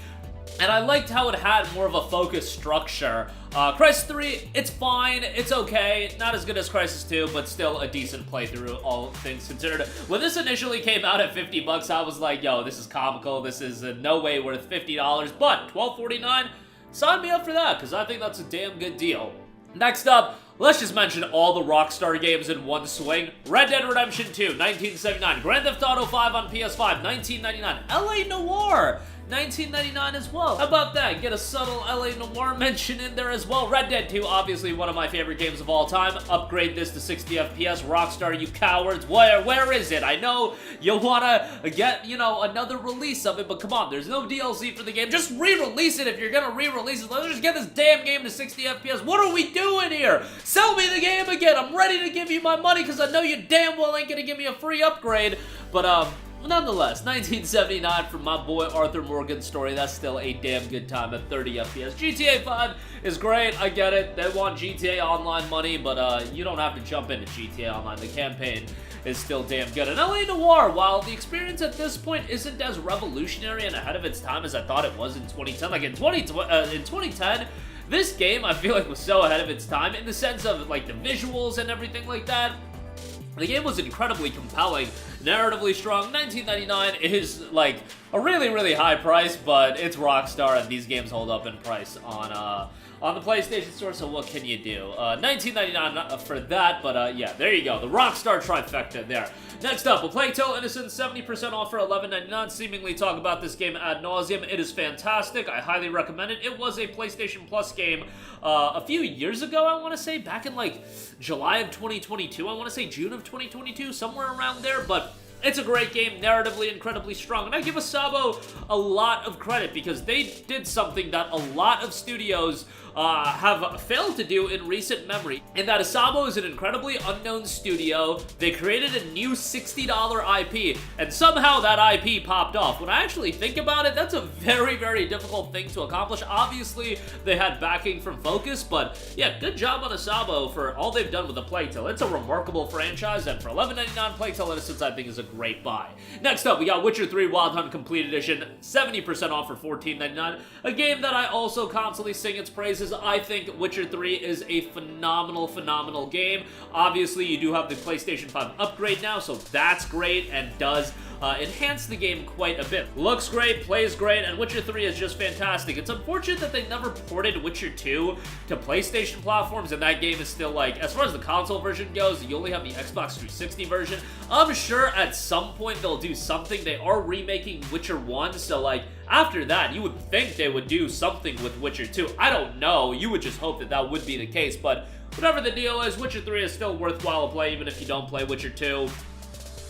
and I liked how it had more of a focused structure. Crysis 3, it's fine, it's okay, not as good as Crysis 2, but still a decent playthrough, all things considered. When this initially came out at 50 bucks, I was like, yo, this is comical, this is no way worth $50, but $12.49, sign me up for that, because I think that's a damn good deal. Next up, let's just mention all the Rockstar games in one swing. Red Dead Redemption 2, 1979. Grand Theft Auto 5 on PS5, 1999. LA Noire, 1999 as well. How about that? Get a subtle LA Noire mention in there as well. Red Dead 2, obviously one of my favorite games of all time. Upgrade this to 60 FPS. Rockstar, you cowards. Where is it? I know you wanna get, another release of it, but come on, there's no DLC for the game. Just re-release it if you're gonna re-release it. Let's just get this damn game to 60 FPS. What are we doing here? Sell me the game again. I'm ready to give you my money because I know you damn well ain't gonna give me a free upgrade. But, nonetheless, 1979 from my boy Arthur Morgan's story. That's still a damn good time at 30 FPS. GTA 5 is great. I get it. They want GTA Online money, but you don't have to jump into GTA Online. The campaign is still damn good. And LA Noire, while the experience at this point isn't as revolutionary and ahead of its time as I thought it was in 2010, like in 2010, this game I feel like was so ahead of its time in the sense of like the visuals and everything like that. The game was incredibly compelling, narratively strong. 1999 is like a really, really high price, but it's Rockstar, and these games hold up in price on the PlayStation Store, so what can you do? 1999 for that, but yeah, there you go. The Rockstar trifecta there. Next up, A Plague Tale Innocent, 70% off for $11.99. Seemingly talk about this game ad nauseum. It is fantastic. I highly recommend it. It was a PlayStation Plus game a few years ago, I want to say, back in like July of 2022. I want to say June of 2022, somewhere around there, but it's a great game, narratively incredibly strong, and I give Asabo a lot of credit because they did something that a lot of studios have failed to do in recent memory, and that Asabo is an incredibly unknown studio. They created a new $60 IP, and somehow that IP popped off. When I actually think about it, that's a very, very difficult thing to accomplish. Obviously, they had backing from Focus, but yeah, good job on Asabo for all they've done with The Plague Tale. It's a remarkable franchise, and for $11.99, Plague Tale Innocence, I think, is a great buy. Next up, we got Witcher 3 Wild Hunt Complete Edition, 70% off for $14.99. A game that I also constantly sing its praises. I think Witcher 3 is a phenomenal, phenomenal game. Obviously, you do have the PlayStation 5 upgrade now, so that's great and does enhance the game quite a bit. Looks great, plays great, and Witcher 3 is just fantastic. It's unfortunate that they never ported Witcher 2 to PlayStation platforms, and that game is still like, as far as the console version goes, you only have the Xbox 360 version. I'm sure at some point they'll do something. They are remaking Witcher 1, so like, after that, you would think they would do something with Witcher 2. I don't know. You would just hope that that would be the case, but whatever the deal is, Witcher 3 is still worthwhile to play even if you don't play Witcher 2.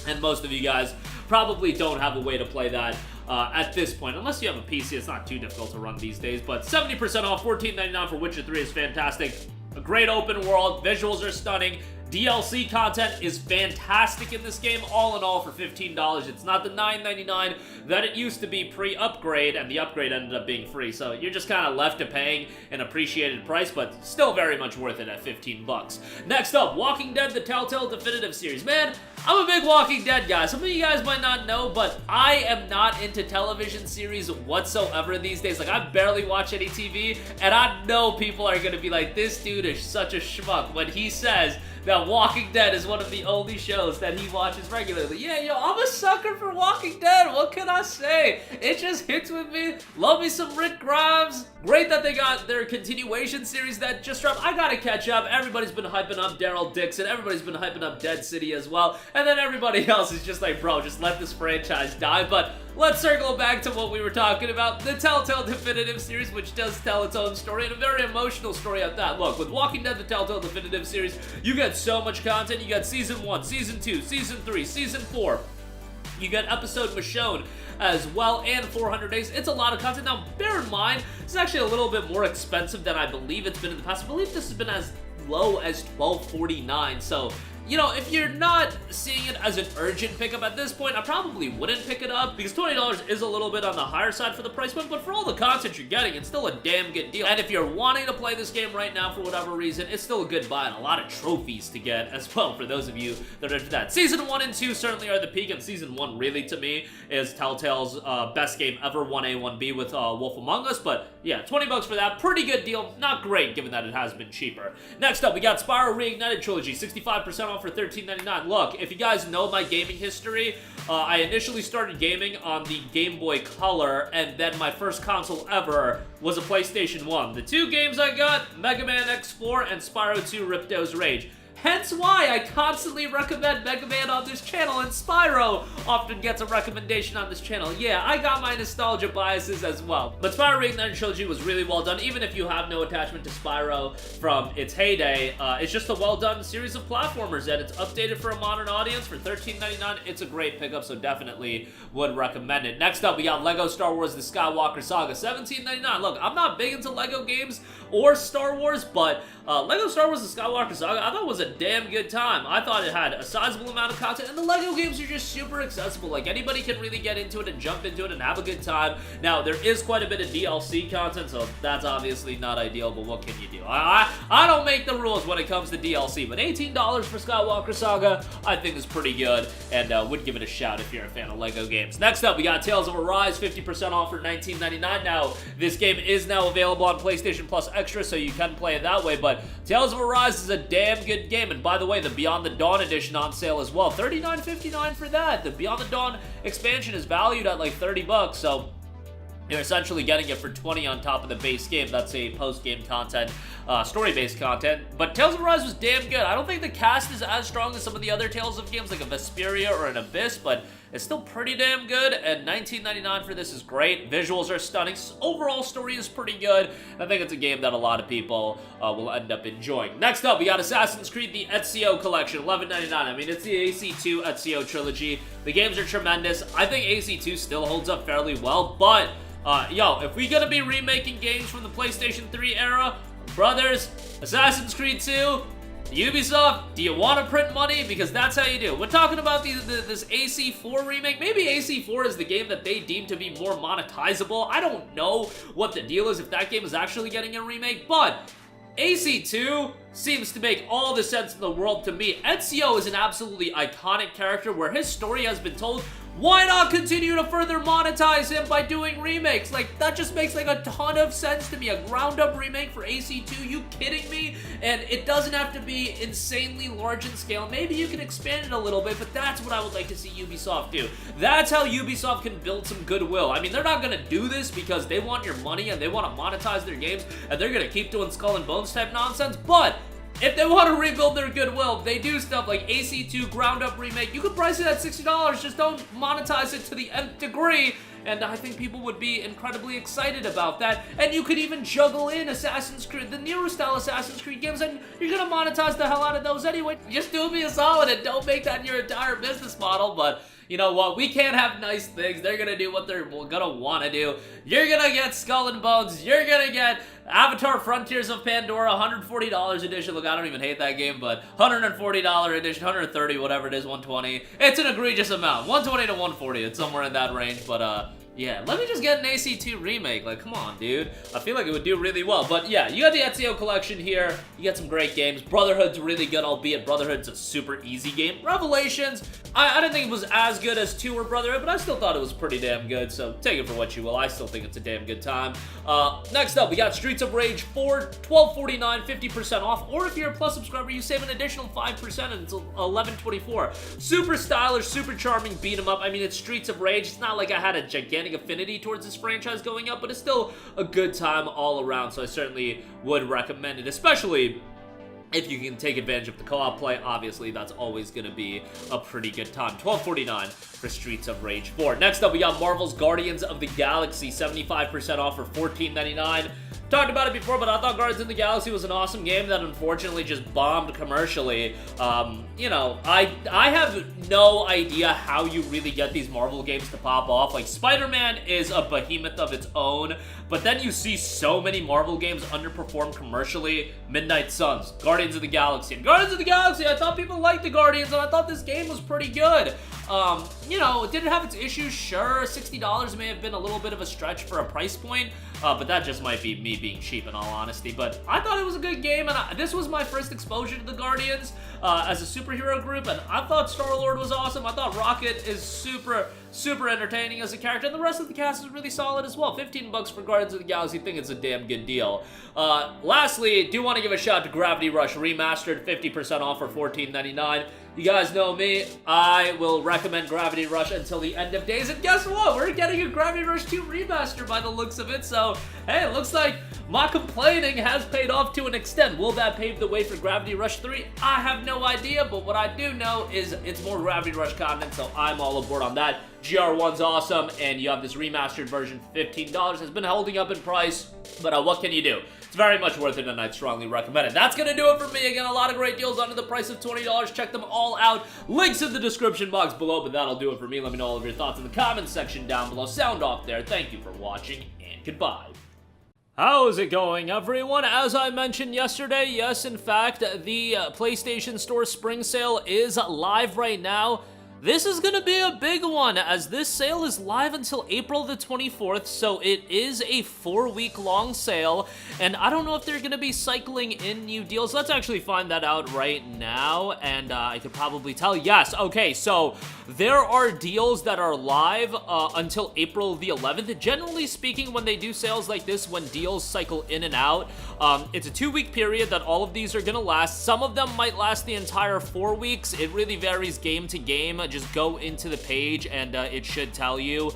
And most of you guys probably don't have a way to play that at this point. Unless you have a PC, it's not too difficult to run these days. But 70% off, $14.99 for Witcher 3 is fantastic. A great open world, visuals are stunning. DLC content is fantastic in this game. All in all, for $15, it's not the $9.99 that it used to be pre-upgrade, and the upgrade ended up being free. So you're just kind of left to paying an appreciated price, but still very much worth it at 15 bucks. Next up, Walking Dead: The Telltale Definitive Series. Man, I'm a big Walking Dead guy. Some of you guys might not know, but I am not into television series whatsoever these days. Like, I barely watch any TV, and I know people are gonna be like, this dude is such a schmuck when he says that Walking Dead is one of the only shows that he watches regularly. Yeah, yo, I'm a sucker for Walking Dead. What can I say? It just hits with me. Love me some Rick Grimes. Great that they got their continuation series that just dropped. I gotta catch up. Everybody's been hyping up Daryl Dixon. Everybody's been hyping up Dead City as well. and then everybody else is just like, bro, just let this franchise die. But let's circle back to what we were talking about, the Telltale Definitive Series, which does tell its own story, and a very emotional story at that. Look, with Walking Dead, the Telltale Definitive Series, you get so much content. You got Season 1, Season 2, Season 3, Season 4. You get episode Michonne as well, and 400 Days. It's a lot of content. Now, bear in mind, it's actually a little bit more expensive than I believe it's been in the past. I believe this has been as low as $12.49, so you know, if you're not seeing it as an urgent pickup at this point, I probably wouldn't pick it up, because $20 is a little bit on the higher side for the price point, but for all the content you're getting, it's still a damn good deal. And if you're wanting to play this game right now for whatever reason, it's still a good buy, and a lot of trophies to get as well for those of you that are into that. Season 1 and 2 certainly are the peak, and Season 1 really, to me, is Telltale's best game ever, 1A, 1B with Wolf Among Us, but yeah, 20 bucks for that, pretty good deal, not great given that it has been cheaper. Next up, we got Spyro Reignited Trilogy, 65% off for $13.99. Look, if you guys know my gaming history, I initially started gaming on the Game Boy Color, and then my first console ever was a PlayStation 1. The two games I got, Mega Man X4 and Spyro 2 Ripto's Rage. Hence why I constantly recommend Mega Man on this channel, and Spyro often gets a recommendation on this channel. Yeah, I got my nostalgia biases as well. But Spyro Reignited Trilogy was really well done, even if you have no attachment to Spyro from its heyday. It's just a well-done series of platformers, and it's updated for a modern audience for $13.99. It's a great pickup, so definitely would recommend it. Next up, we got Lego Star Wars The Skywalker Saga, $17.99. Look, I'm not big into Lego games or Star Wars, but Lego Star Wars The Skywalker Saga, I thought was a damn good time. I thought it had a sizable amount of content, and the Lego games are just super accessible. Like, anybody can really get into it and jump into it and have a good time. Now, there is quite a bit of DLC content, so that's obviously not ideal, but what can you do? I don't make the rules when it comes to DLC, but $18 for Skywalker Saga, I think is pretty good, and would give it a shout if you're a fan of Lego games. Next up, we got Tales of Arise, 50% off for $19.99. Now, this game is now available on PlayStation Plus Extra, so you can play it that way, but Tales of Arise is a damn good game, and by the way, the Beyond the Dawn edition on sale as well. $39.59 for that. The Beyond the Dawn expansion is valued at like 30 bucks, so you're essentially getting it for 20 on top of the base game. That's a post-game content, story-based content. But Tales of Arise was damn good. I don't think the cast is as strong as some of the other Tales of games like a Vesperia or an Abyss, but it's still pretty damn good, and $19.99 for this is great. Visuals are stunning. Overall story is pretty good. I think it's a game that a lot of people will end up enjoying. Next up, we got Assassin's Creed, the Ezio Collection, $11.99. I mean, it's the AC2 Ezio trilogy. The games are tremendous. I think AC2 still holds up fairly well, but yo, if we're gonna be remaking games from the PlayStation 3 era, brothers, Assassin's Creed 2, Ubisoft, do you want to print money? Because that's how you do. We're talking about this AC4 remake. Maybe AC4 is the game that they deem to be more monetizable. I don't know what the deal is if that game is actually getting a remake, but AC2 seems to make all the sense in the world to me. Ezio is an absolutely iconic character where his story has been told. Why not continue to further monetize him by doing remakes? Like, that just makes like a ton of sense to me. A ground-up remake for AC2, you kidding me? And it doesn't have to be insanely large in scale. Maybe you can expand it a little bit, but that's what I would like to see Ubisoft do. That's how Ubisoft can build some goodwill. I mean, they're not gonna do this because they want your money and they want to monetize their games, and they're gonna keep doing Skull and Bones type nonsense, but if they want to rebuild their goodwill, they do stuff like AC2 ground-up remake. You could price it at $60, just don't monetize it to the nth degree, and I think people would be incredibly excited about that. And you could even juggle in Assassin's Creed, the Nero-style Assassin's Creed games, and you're gonna monetize the hell out of those anyway. Just do me a solid and don't make that your entire business model, but you know what? We can't have nice things. They're gonna do what they're gonna want to do. You're gonna get Skull and Bones. You're gonna get Avatar Frontiers of Pandora, $140 edition. Look, I don't even hate that game, but $140 edition, $130, whatever it is, $120. It's an egregious amount. $120 to $140. It's somewhere in that range, but yeah, let me just get an AC2 remake. Like, come on, dude. I feel like it would do really well. But yeah, you got the Ezio collection here. You got some great games. Brotherhood's really good, albeit Brotherhood's a super easy game. Revelations, I didn't think it was as good as 2 or Brotherhood, but I still thought it was pretty damn good, so take it for what you will. I still think it's a damn good time. Next up, we got Streets of Rage 4, $12.49, 50% off, or if you're a Plus subscriber, you save an additional 5% and it's $11.24. Super stylish, super charming beat 'em up. I mean, it's Streets of Rage. It's not like I had a gigantic affinity towards this franchise going up, but it's still a good time all around, so I certainly would recommend it, especially If you can take advantage of the co-op play, obviously that's always going to be a pretty good time. $12.49 for Streets of Rage 4. Next up, we got Marvel's Guardians of the Galaxy, 75% off for $14.99. Talked about it before, but I thought Guardians of the Galaxy was an awesome game that unfortunately just bombed commercially. You know, I have no idea how you really get these Marvel games to pop off. Like, Spider-Man is a behemoth of its own, but then you see so many Marvel games underperform commercially. Midnight Suns, Guardians of the Galaxy. And Guardians of the Galaxy, I thought people liked the Guardians, and I thought this game was pretty good. You know, did it have its issues? Sure, $60 may have been a little bit of a stretch for a price point, but that just might be me being cheap in all honesty. But I thought it was a good game, and this was my first exposure to the Guardians as a superhero group, and I thought Star-Lord was awesome. I thought Rocket is super entertaining as a character, and the rest of the cast is really solid as well. 15 bucks for Guardians of the Galaxy, I think it's a damn good deal. Lastly, do want to give a shout out to Gravity Rush Remastered, 50% off for $14.99. You guys know me, I will recommend Gravity Rush until the end of days, and guess what? We're getting a Gravity Rush 2 remaster by the looks of it, so hey, it looks like my complaining has paid off to an extent. Will that pave the way for Gravity Rush 3? I have no idea, but what I do know is it's more Gravity Rush content, so I'm all aboard on that. GR1's awesome, and you have this remastered version for $15. It's been holding up in price, but what can you do? It's very much worth it, and I'd strongly recommend it. That's going to do it for me. Again, a lot of great deals under the price of $20. Check them all out. Links in the description box below, but that'll do it for me. Let me know all of your thoughts in the comments section down below. Sound off there. Thank you for watching, and goodbye. How's it going, everyone? As I mentioned yesterday, yes, in fact, the PlayStation Store Spring Sale is live right now. This is going to be a big one, as this sale is live until April the 24th, so it is a 4-week-long sale, and I don't know if they're going to be cycling in new deals. Let's actually find that out right now, and I could probably tell. Yes, okay, so there are deals that are live until April the 11th. Generally speaking, when they do sales like this, when deals cycle in and out, it's a 2-week period that all of these are going to last. Some of them might last the entire 4 weeks. It really varies game to game. Just go into the page and it should tell you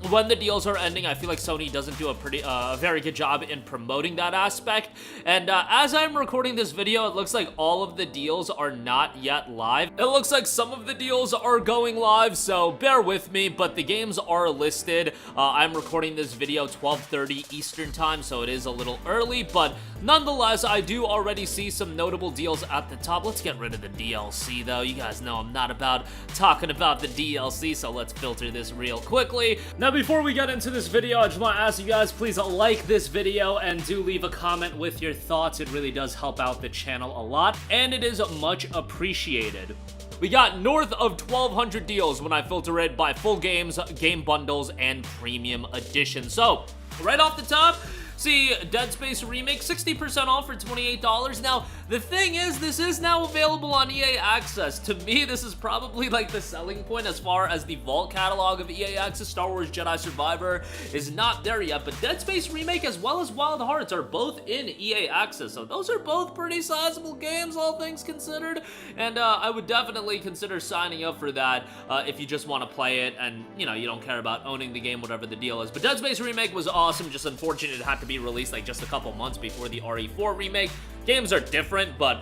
when the deals are ending. I feel like Sony doesn't do a very good job in promoting that aspect. And as I'm recording this video, it looks like all of the deals are not yet live. It looks like some of the deals are going live, so bear with me, but the games are listed. I'm recording this video 12:30 Eastern time, so it is a little early, but nonetheless, I do already see some notable deals at the top. Let's get rid of the DLC, though. You guys know I'm not about talking about the DLC, so let's filter this real quickly. Now, before we get into this video, I just want to ask you guys, please like this video and do leave a comment with your thoughts. It really does help out the channel a lot, and it is much appreciated. We got north of 1,200 deals when I filter it by full games, game bundles, and premium edition. So, right off the top, see Dead Space Remake, 60% off for $28. Now, the thing is, this is now available on EA Access. To me, this is probably like the selling point as far as the vault catalog of EA Access. Star Wars Jedi Survivor is not there yet, but Dead Space Remake as well as Wild Hearts are both in EA Access. So those are both pretty sizable games, all things considered. And I would definitely consider signing up for that if you just want to play it and, you know, you don't care about owning the game, whatever the deal is. But Dead Space Remake was awesome, just unfortunate it had to be released like just a couple months before the RE4 remake. Games are different, but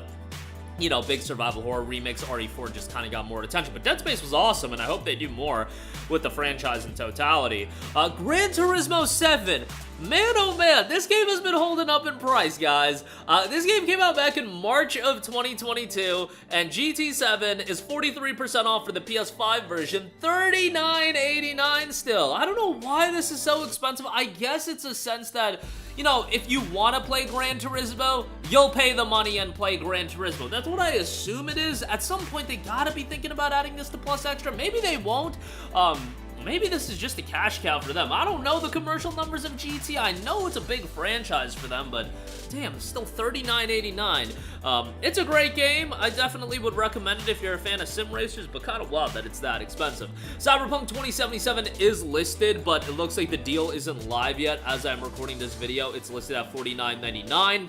you know, big survival horror remakes, RE4 just kind of got more attention. But Dead Space was awesome, and I hope they do more with the franchise in totality. Gran Turismo 7. Man, oh man, this game has been holding up in price, guys. This game came out back in March of 2022, and GT7 is 43% off for the PS5 version, $39.89 still. I don't know why this is so expensive. I guess it's a sense that, you know, if you want to play Gran Turismo, you'll pay the money and play Gran Turismo. That's what I assume it is. At some point, they gotta be thinking about adding this to Plus Extra. Maybe they won't. Maybe this is just a cash cow for them. I don't know the commercial numbers of GT. I know it's a big franchise for them, but damn, it's still $39.89. It's a great game. I definitely would recommend it if you're a fan of sim racers, but kind of wild that it's that expensive. Cyberpunk 2077 is listed, but it looks like the deal isn't live yet. As I'm recording this video, it's listed at $49.99.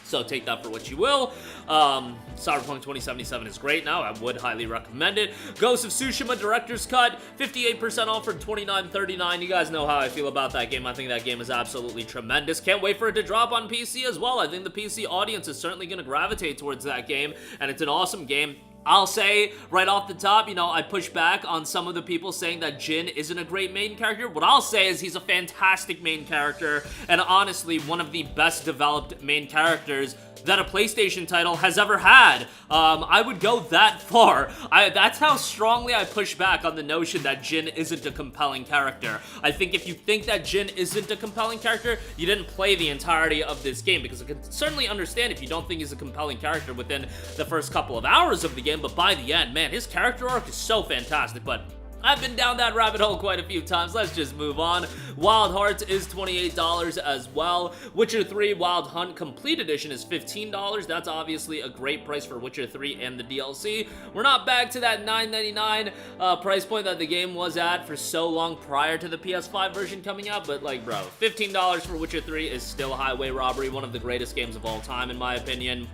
So take that for what you will. Cyberpunk 2077 is great now. I would highly recommend it. Ghost of Tsushima Director's Cut, 58% off for $29.39. You guys know how I feel about that game. I think that game is absolutely tremendous. Can't wait for it to drop on PC as well. I think the PC audience is certainly going to gravitate towards that game, and it's an awesome game. I'll say right off the top, you know, I push back on some of the people saying that Jin isn't a great main character. What I'll say is he's a fantastic main character, and honestly, one of the best developed main characters that a PlayStation title has ever had. I would go that far. That's how strongly I push back on the notion that Jin isn't a compelling character. I think if you think that Jin isn't a compelling character, you didn't play the entirety of this game, because I can certainly understand if you don't think he's a compelling character within the first couple of hours of the game, but by the end, man, his character arc is so fantastic. But I've been down that rabbit hole quite a few times. Let's just move on. Wild Hearts is $28 as well. Witcher 3 Wild Hunt Complete Edition is $15. That's obviously a great price for Witcher 3 and the DLC. We're not back to that $9.99 price point that the game was at for so long prior to the PS5 version coming out, but like, bro, $15 for Witcher 3 is still Highway Robbery, one of the greatest games of all time in my opinion.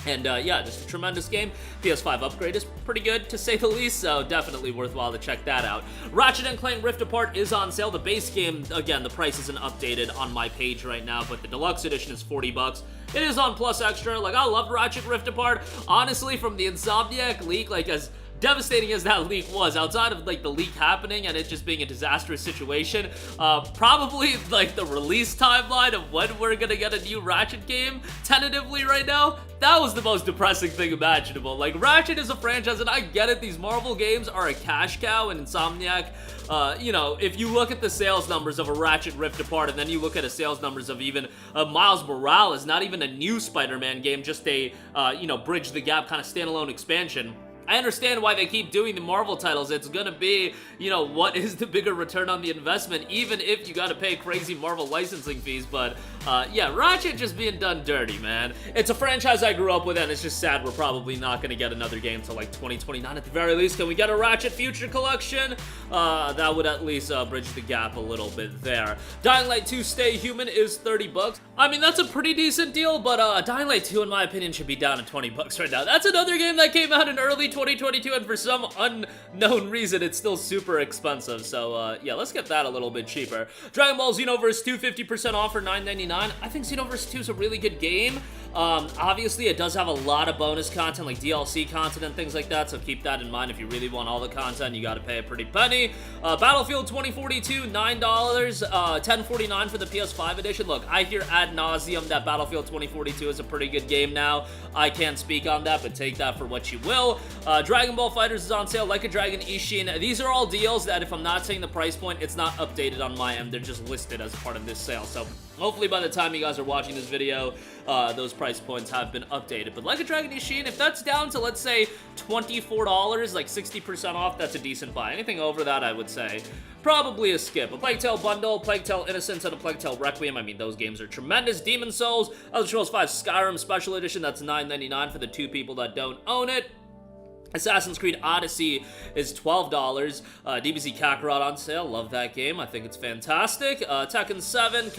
And yeah, just a tremendous game. PS5 upgrade is pretty good, to say the least, so definitely worthwhile to check that out. Ratchet & Clank Rift Apart is on sale. The base game, again, the price isn't updated on my page right now, but the deluxe edition is $40. It is on Plus Extra. Like, I love Ratchet Rift Apart. Honestly, from the Insomniac leak, like, as devastating as that leak was, outside of like the leak happening and it just being a disastrous situation, probably like the release timeline of when we're gonna get a new Ratchet game tentatively right now, that was the most depressing thing imaginable. Like, Ratchet is a franchise, and I get it, these Marvel games are a cash cow, and Insomniac, you know, if you look at the sales numbers of a Ratchet Rift Apart, and then you look at the sales numbers of even Miles Morales, not even a new Spider-Man game, just a, you know, bridge the gap kind of standalone expansion, I understand why they keep doing the Marvel titles. It's gonna be, you know, what is the bigger return on the investment, even if you gotta pay crazy Marvel licensing fees, but yeah, Ratchet just being done dirty, man. It's a franchise I grew up with, and it's just sad we're probably not gonna get another game till like 2029 at the very least. Can we get a Ratchet Future Collection? That would at least bridge the gap a little bit there. Dying Light 2 Stay Human is $30. I mean, that's a pretty decent deal, but Dying Light 2, in my opinion, should be down at $20 right now. That's another game that came out in early 2022, and for some unknown reason, it's still super expensive. So, yeah, let's get that a little bit cheaper. Dragon Ball Xenoverse 2, 50% off for $9.99. I think Xenoverse 2 is a really good game. Obviously, it does have a lot of bonus content, like DLC content and things like that, so keep that in mind. If you really want all the content, you gotta pay a pretty penny. Battlefield 2042, $9, $10.49 for the PS5 edition. Look, I hear ad nauseum that Battlefield 2042 is a pretty good game now. I can't speak on that, but take that for what you will. Dragon Ball FighterZ is on sale, Like a Dragon Ishin. These are all deals that, if I'm not saying the price point, it's not updated on my end. They're just listed as part of this sale, so hopefully by the time you guys are watching this video, those price points have been updated. But Like a Dragon Ishin, if that's down to, let's say, $24, like 60% off, that's a decent buy. Anything over that, I would say, probably a skip. A Plague Tale Bundle, Plague Tale Innocence, and a Plague Tale Requiem. I mean, those games are tremendous. Demon's Souls, Elder Scrolls V Skyrim Special Edition, that's $9.99 for the 2 people that don't own it. Assassin's Creed Odyssey is $12. DBZ Kakarot on sale. Love that game. I think it's fantastic. Tekken 7,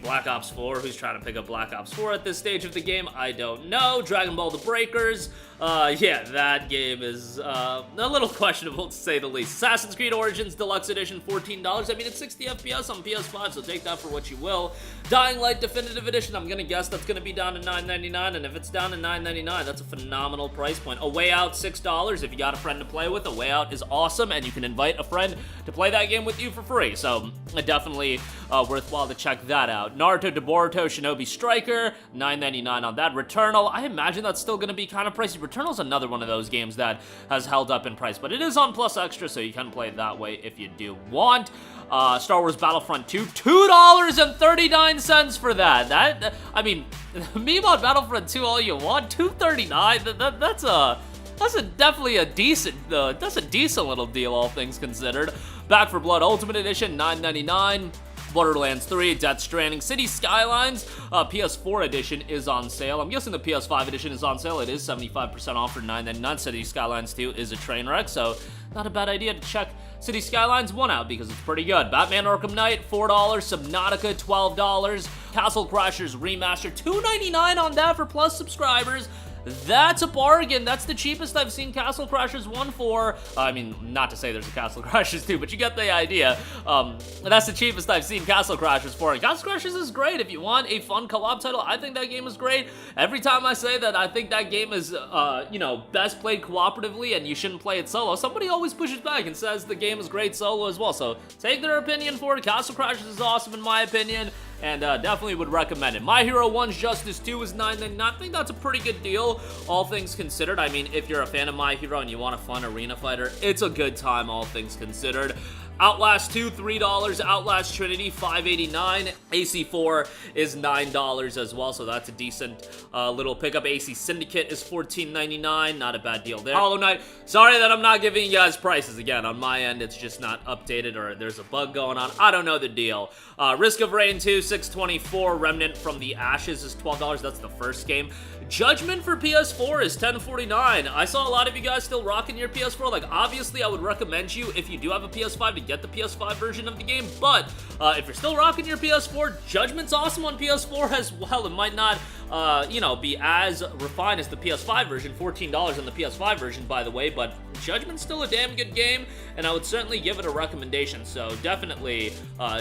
Black Ops 4. Who's trying to pick up Black Ops 4 at this stage of the game? I don't know. Dragon Ball The Breakers. Yeah, that game is a little questionable, to say the least. Assassin's Creed Origins Deluxe Edition, $14. I mean, it's 60 FPS on PS5, so take that for what you will. Dying Light Definitive Edition, I'm gonna guess that's gonna be down to $9.99, and if it's down to $9.99, that's a phenomenal price point. A Way Out, $6. If you got a friend to play with, A Way Out is awesome, and you can invite a friend to play that game with you for free, so definitely worthwhile to check that out. Naruto to Boruto Shinobi Striker, $9.99 on that. Returnal, I imagine that's still gonna be kind of pricey. Returnal's another one of those games that has held up in price, but it is on Plus Extra, so you can play it that way if you do want. Star Wars Battlefront 2, $2.39 for that. I mean, meme on Battlefront 2 all you want, $2.39. That's definitely a decent, that's a decent little deal, all things considered. Back 4 Blood Ultimate Edition, $9.99. Borderlands 3, Death Stranding, City Skylines, PS4 edition is on sale. I'm guessing the PS5 edition is on sale. It is 75% off for $9.99. City Skylines 2 is a train wreck, so not a bad idea to check City Skylines 1 out because it's pretty good. Batman Arkham Knight, $4. Subnautica, $12. Castle Crashers Remastered, $2.99 on that for Plus subscribers. That's a bargain. That's the cheapest I've seen Castle Crashers 1 for. I mean, not to say there's a Castle Crashers 2, but you get the idea. That's the cheapest I've seen Castle Crashers for. And Castle Crashers is great. If you want a fun co-op title, I think that game is great. Every time I say that I think that game is, best played cooperatively and you shouldn't play it solo, somebody always pushes back and says the game is great solo as well. So take their opinion for it. Castle Crashers is awesome in my opinion, and definitely would recommend it. My Hero 1's Justice 2 is $9.99. I think that's a pretty good deal, all things considered. I mean, if you're a fan of My Hero and you want a fun arena fighter, it's a good time, all things considered. Outlast 2, $3. Outlast Trinity, $5.89. AC4 is $9 as well, so that's a decent little pickup. AC Syndicate is $14.99. Not a bad deal there. Hollow Knight, sorry that I'm not giving you guys prices. Again, on my end, it's just not updated or there's a bug going on. I don't know the deal. Risk of Rain 2, $6.24. Remnant from the Ashes is $12. That's the first game. Judgment for PS4 is $10.49. I saw a lot of you guys still rocking your PS4. Like, obviously, I would recommend you, if you do have a PS5, to get the PS5 version of the game, but if you're still rocking your PS4, Judgment's awesome on PS4 as well. It might not, be as refined as the PS5 version, $14 on the PS5 version, by the way, but Judgment's still a damn good game, and I would certainly give it a recommendation, so definitely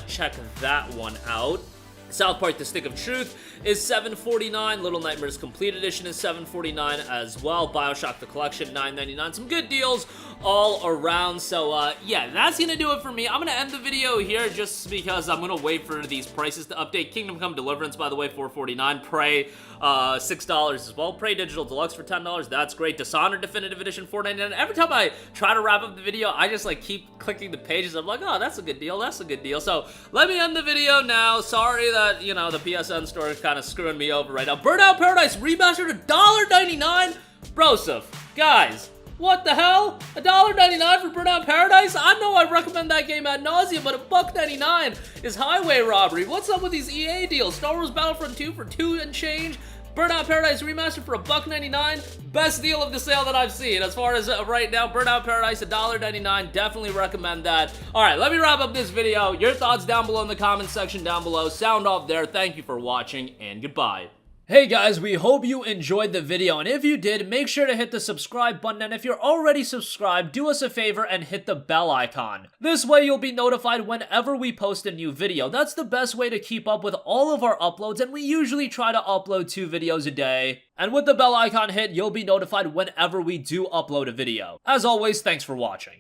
check that one out. South Park: The Stick of Truth is $7.49. Little Nightmares Complete Edition is $7.49 as well. BioShock The Collection, $9.99. Some good deals all around. So, yeah, that's gonna do it for me. I'm gonna end the video here just because I'm gonna wait for these prices to update. Kingdom Come Deliverance, by the way, $4.49. Prey, $6 as well. Prey Digital Deluxe for $10. That's great. Dishonored Definitive Edition, $4.99. Every time I try to wrap up the video, I just, keep clicking the pages. I'm like, oh, that's a good deal. That's a good deal. So, let me end the video now. Sorry that, the PSN store is kind of screwing me over right now. Burnout Paradise Remastered, $1.99? Broseph, guys, what the hell? $1.99 for Burnout Paradise? I know I recommend that game ad nauseum, but $1.99 is highway robbery. What's up with these EA deals? Star Wars Battlefront 2 for $2 and change? Burnout Paradise Remastered for $1.99? Best deal of the sale that I've seen. As far as right now, Burnout Paradise, $1.99. Definitely recommend that. Alright, let me wrap up this video. Your thoughts down below in the comments section down below. Sound off there. Thank you for watching, and goodbye. Hey guys, we hope you enjoyed the video, and if you did, make sure to hit the subscribe button, and if you're already subscribed, do us a favor and hit the bell icon. This way you'll be notified whenever we post a new video. That's the best way to keep up with all of our uploads, and we usually try to upload 2 videos a day. And with the bell icon hit, you'll be notified whenever we do upload a video. As always, thanks for watching.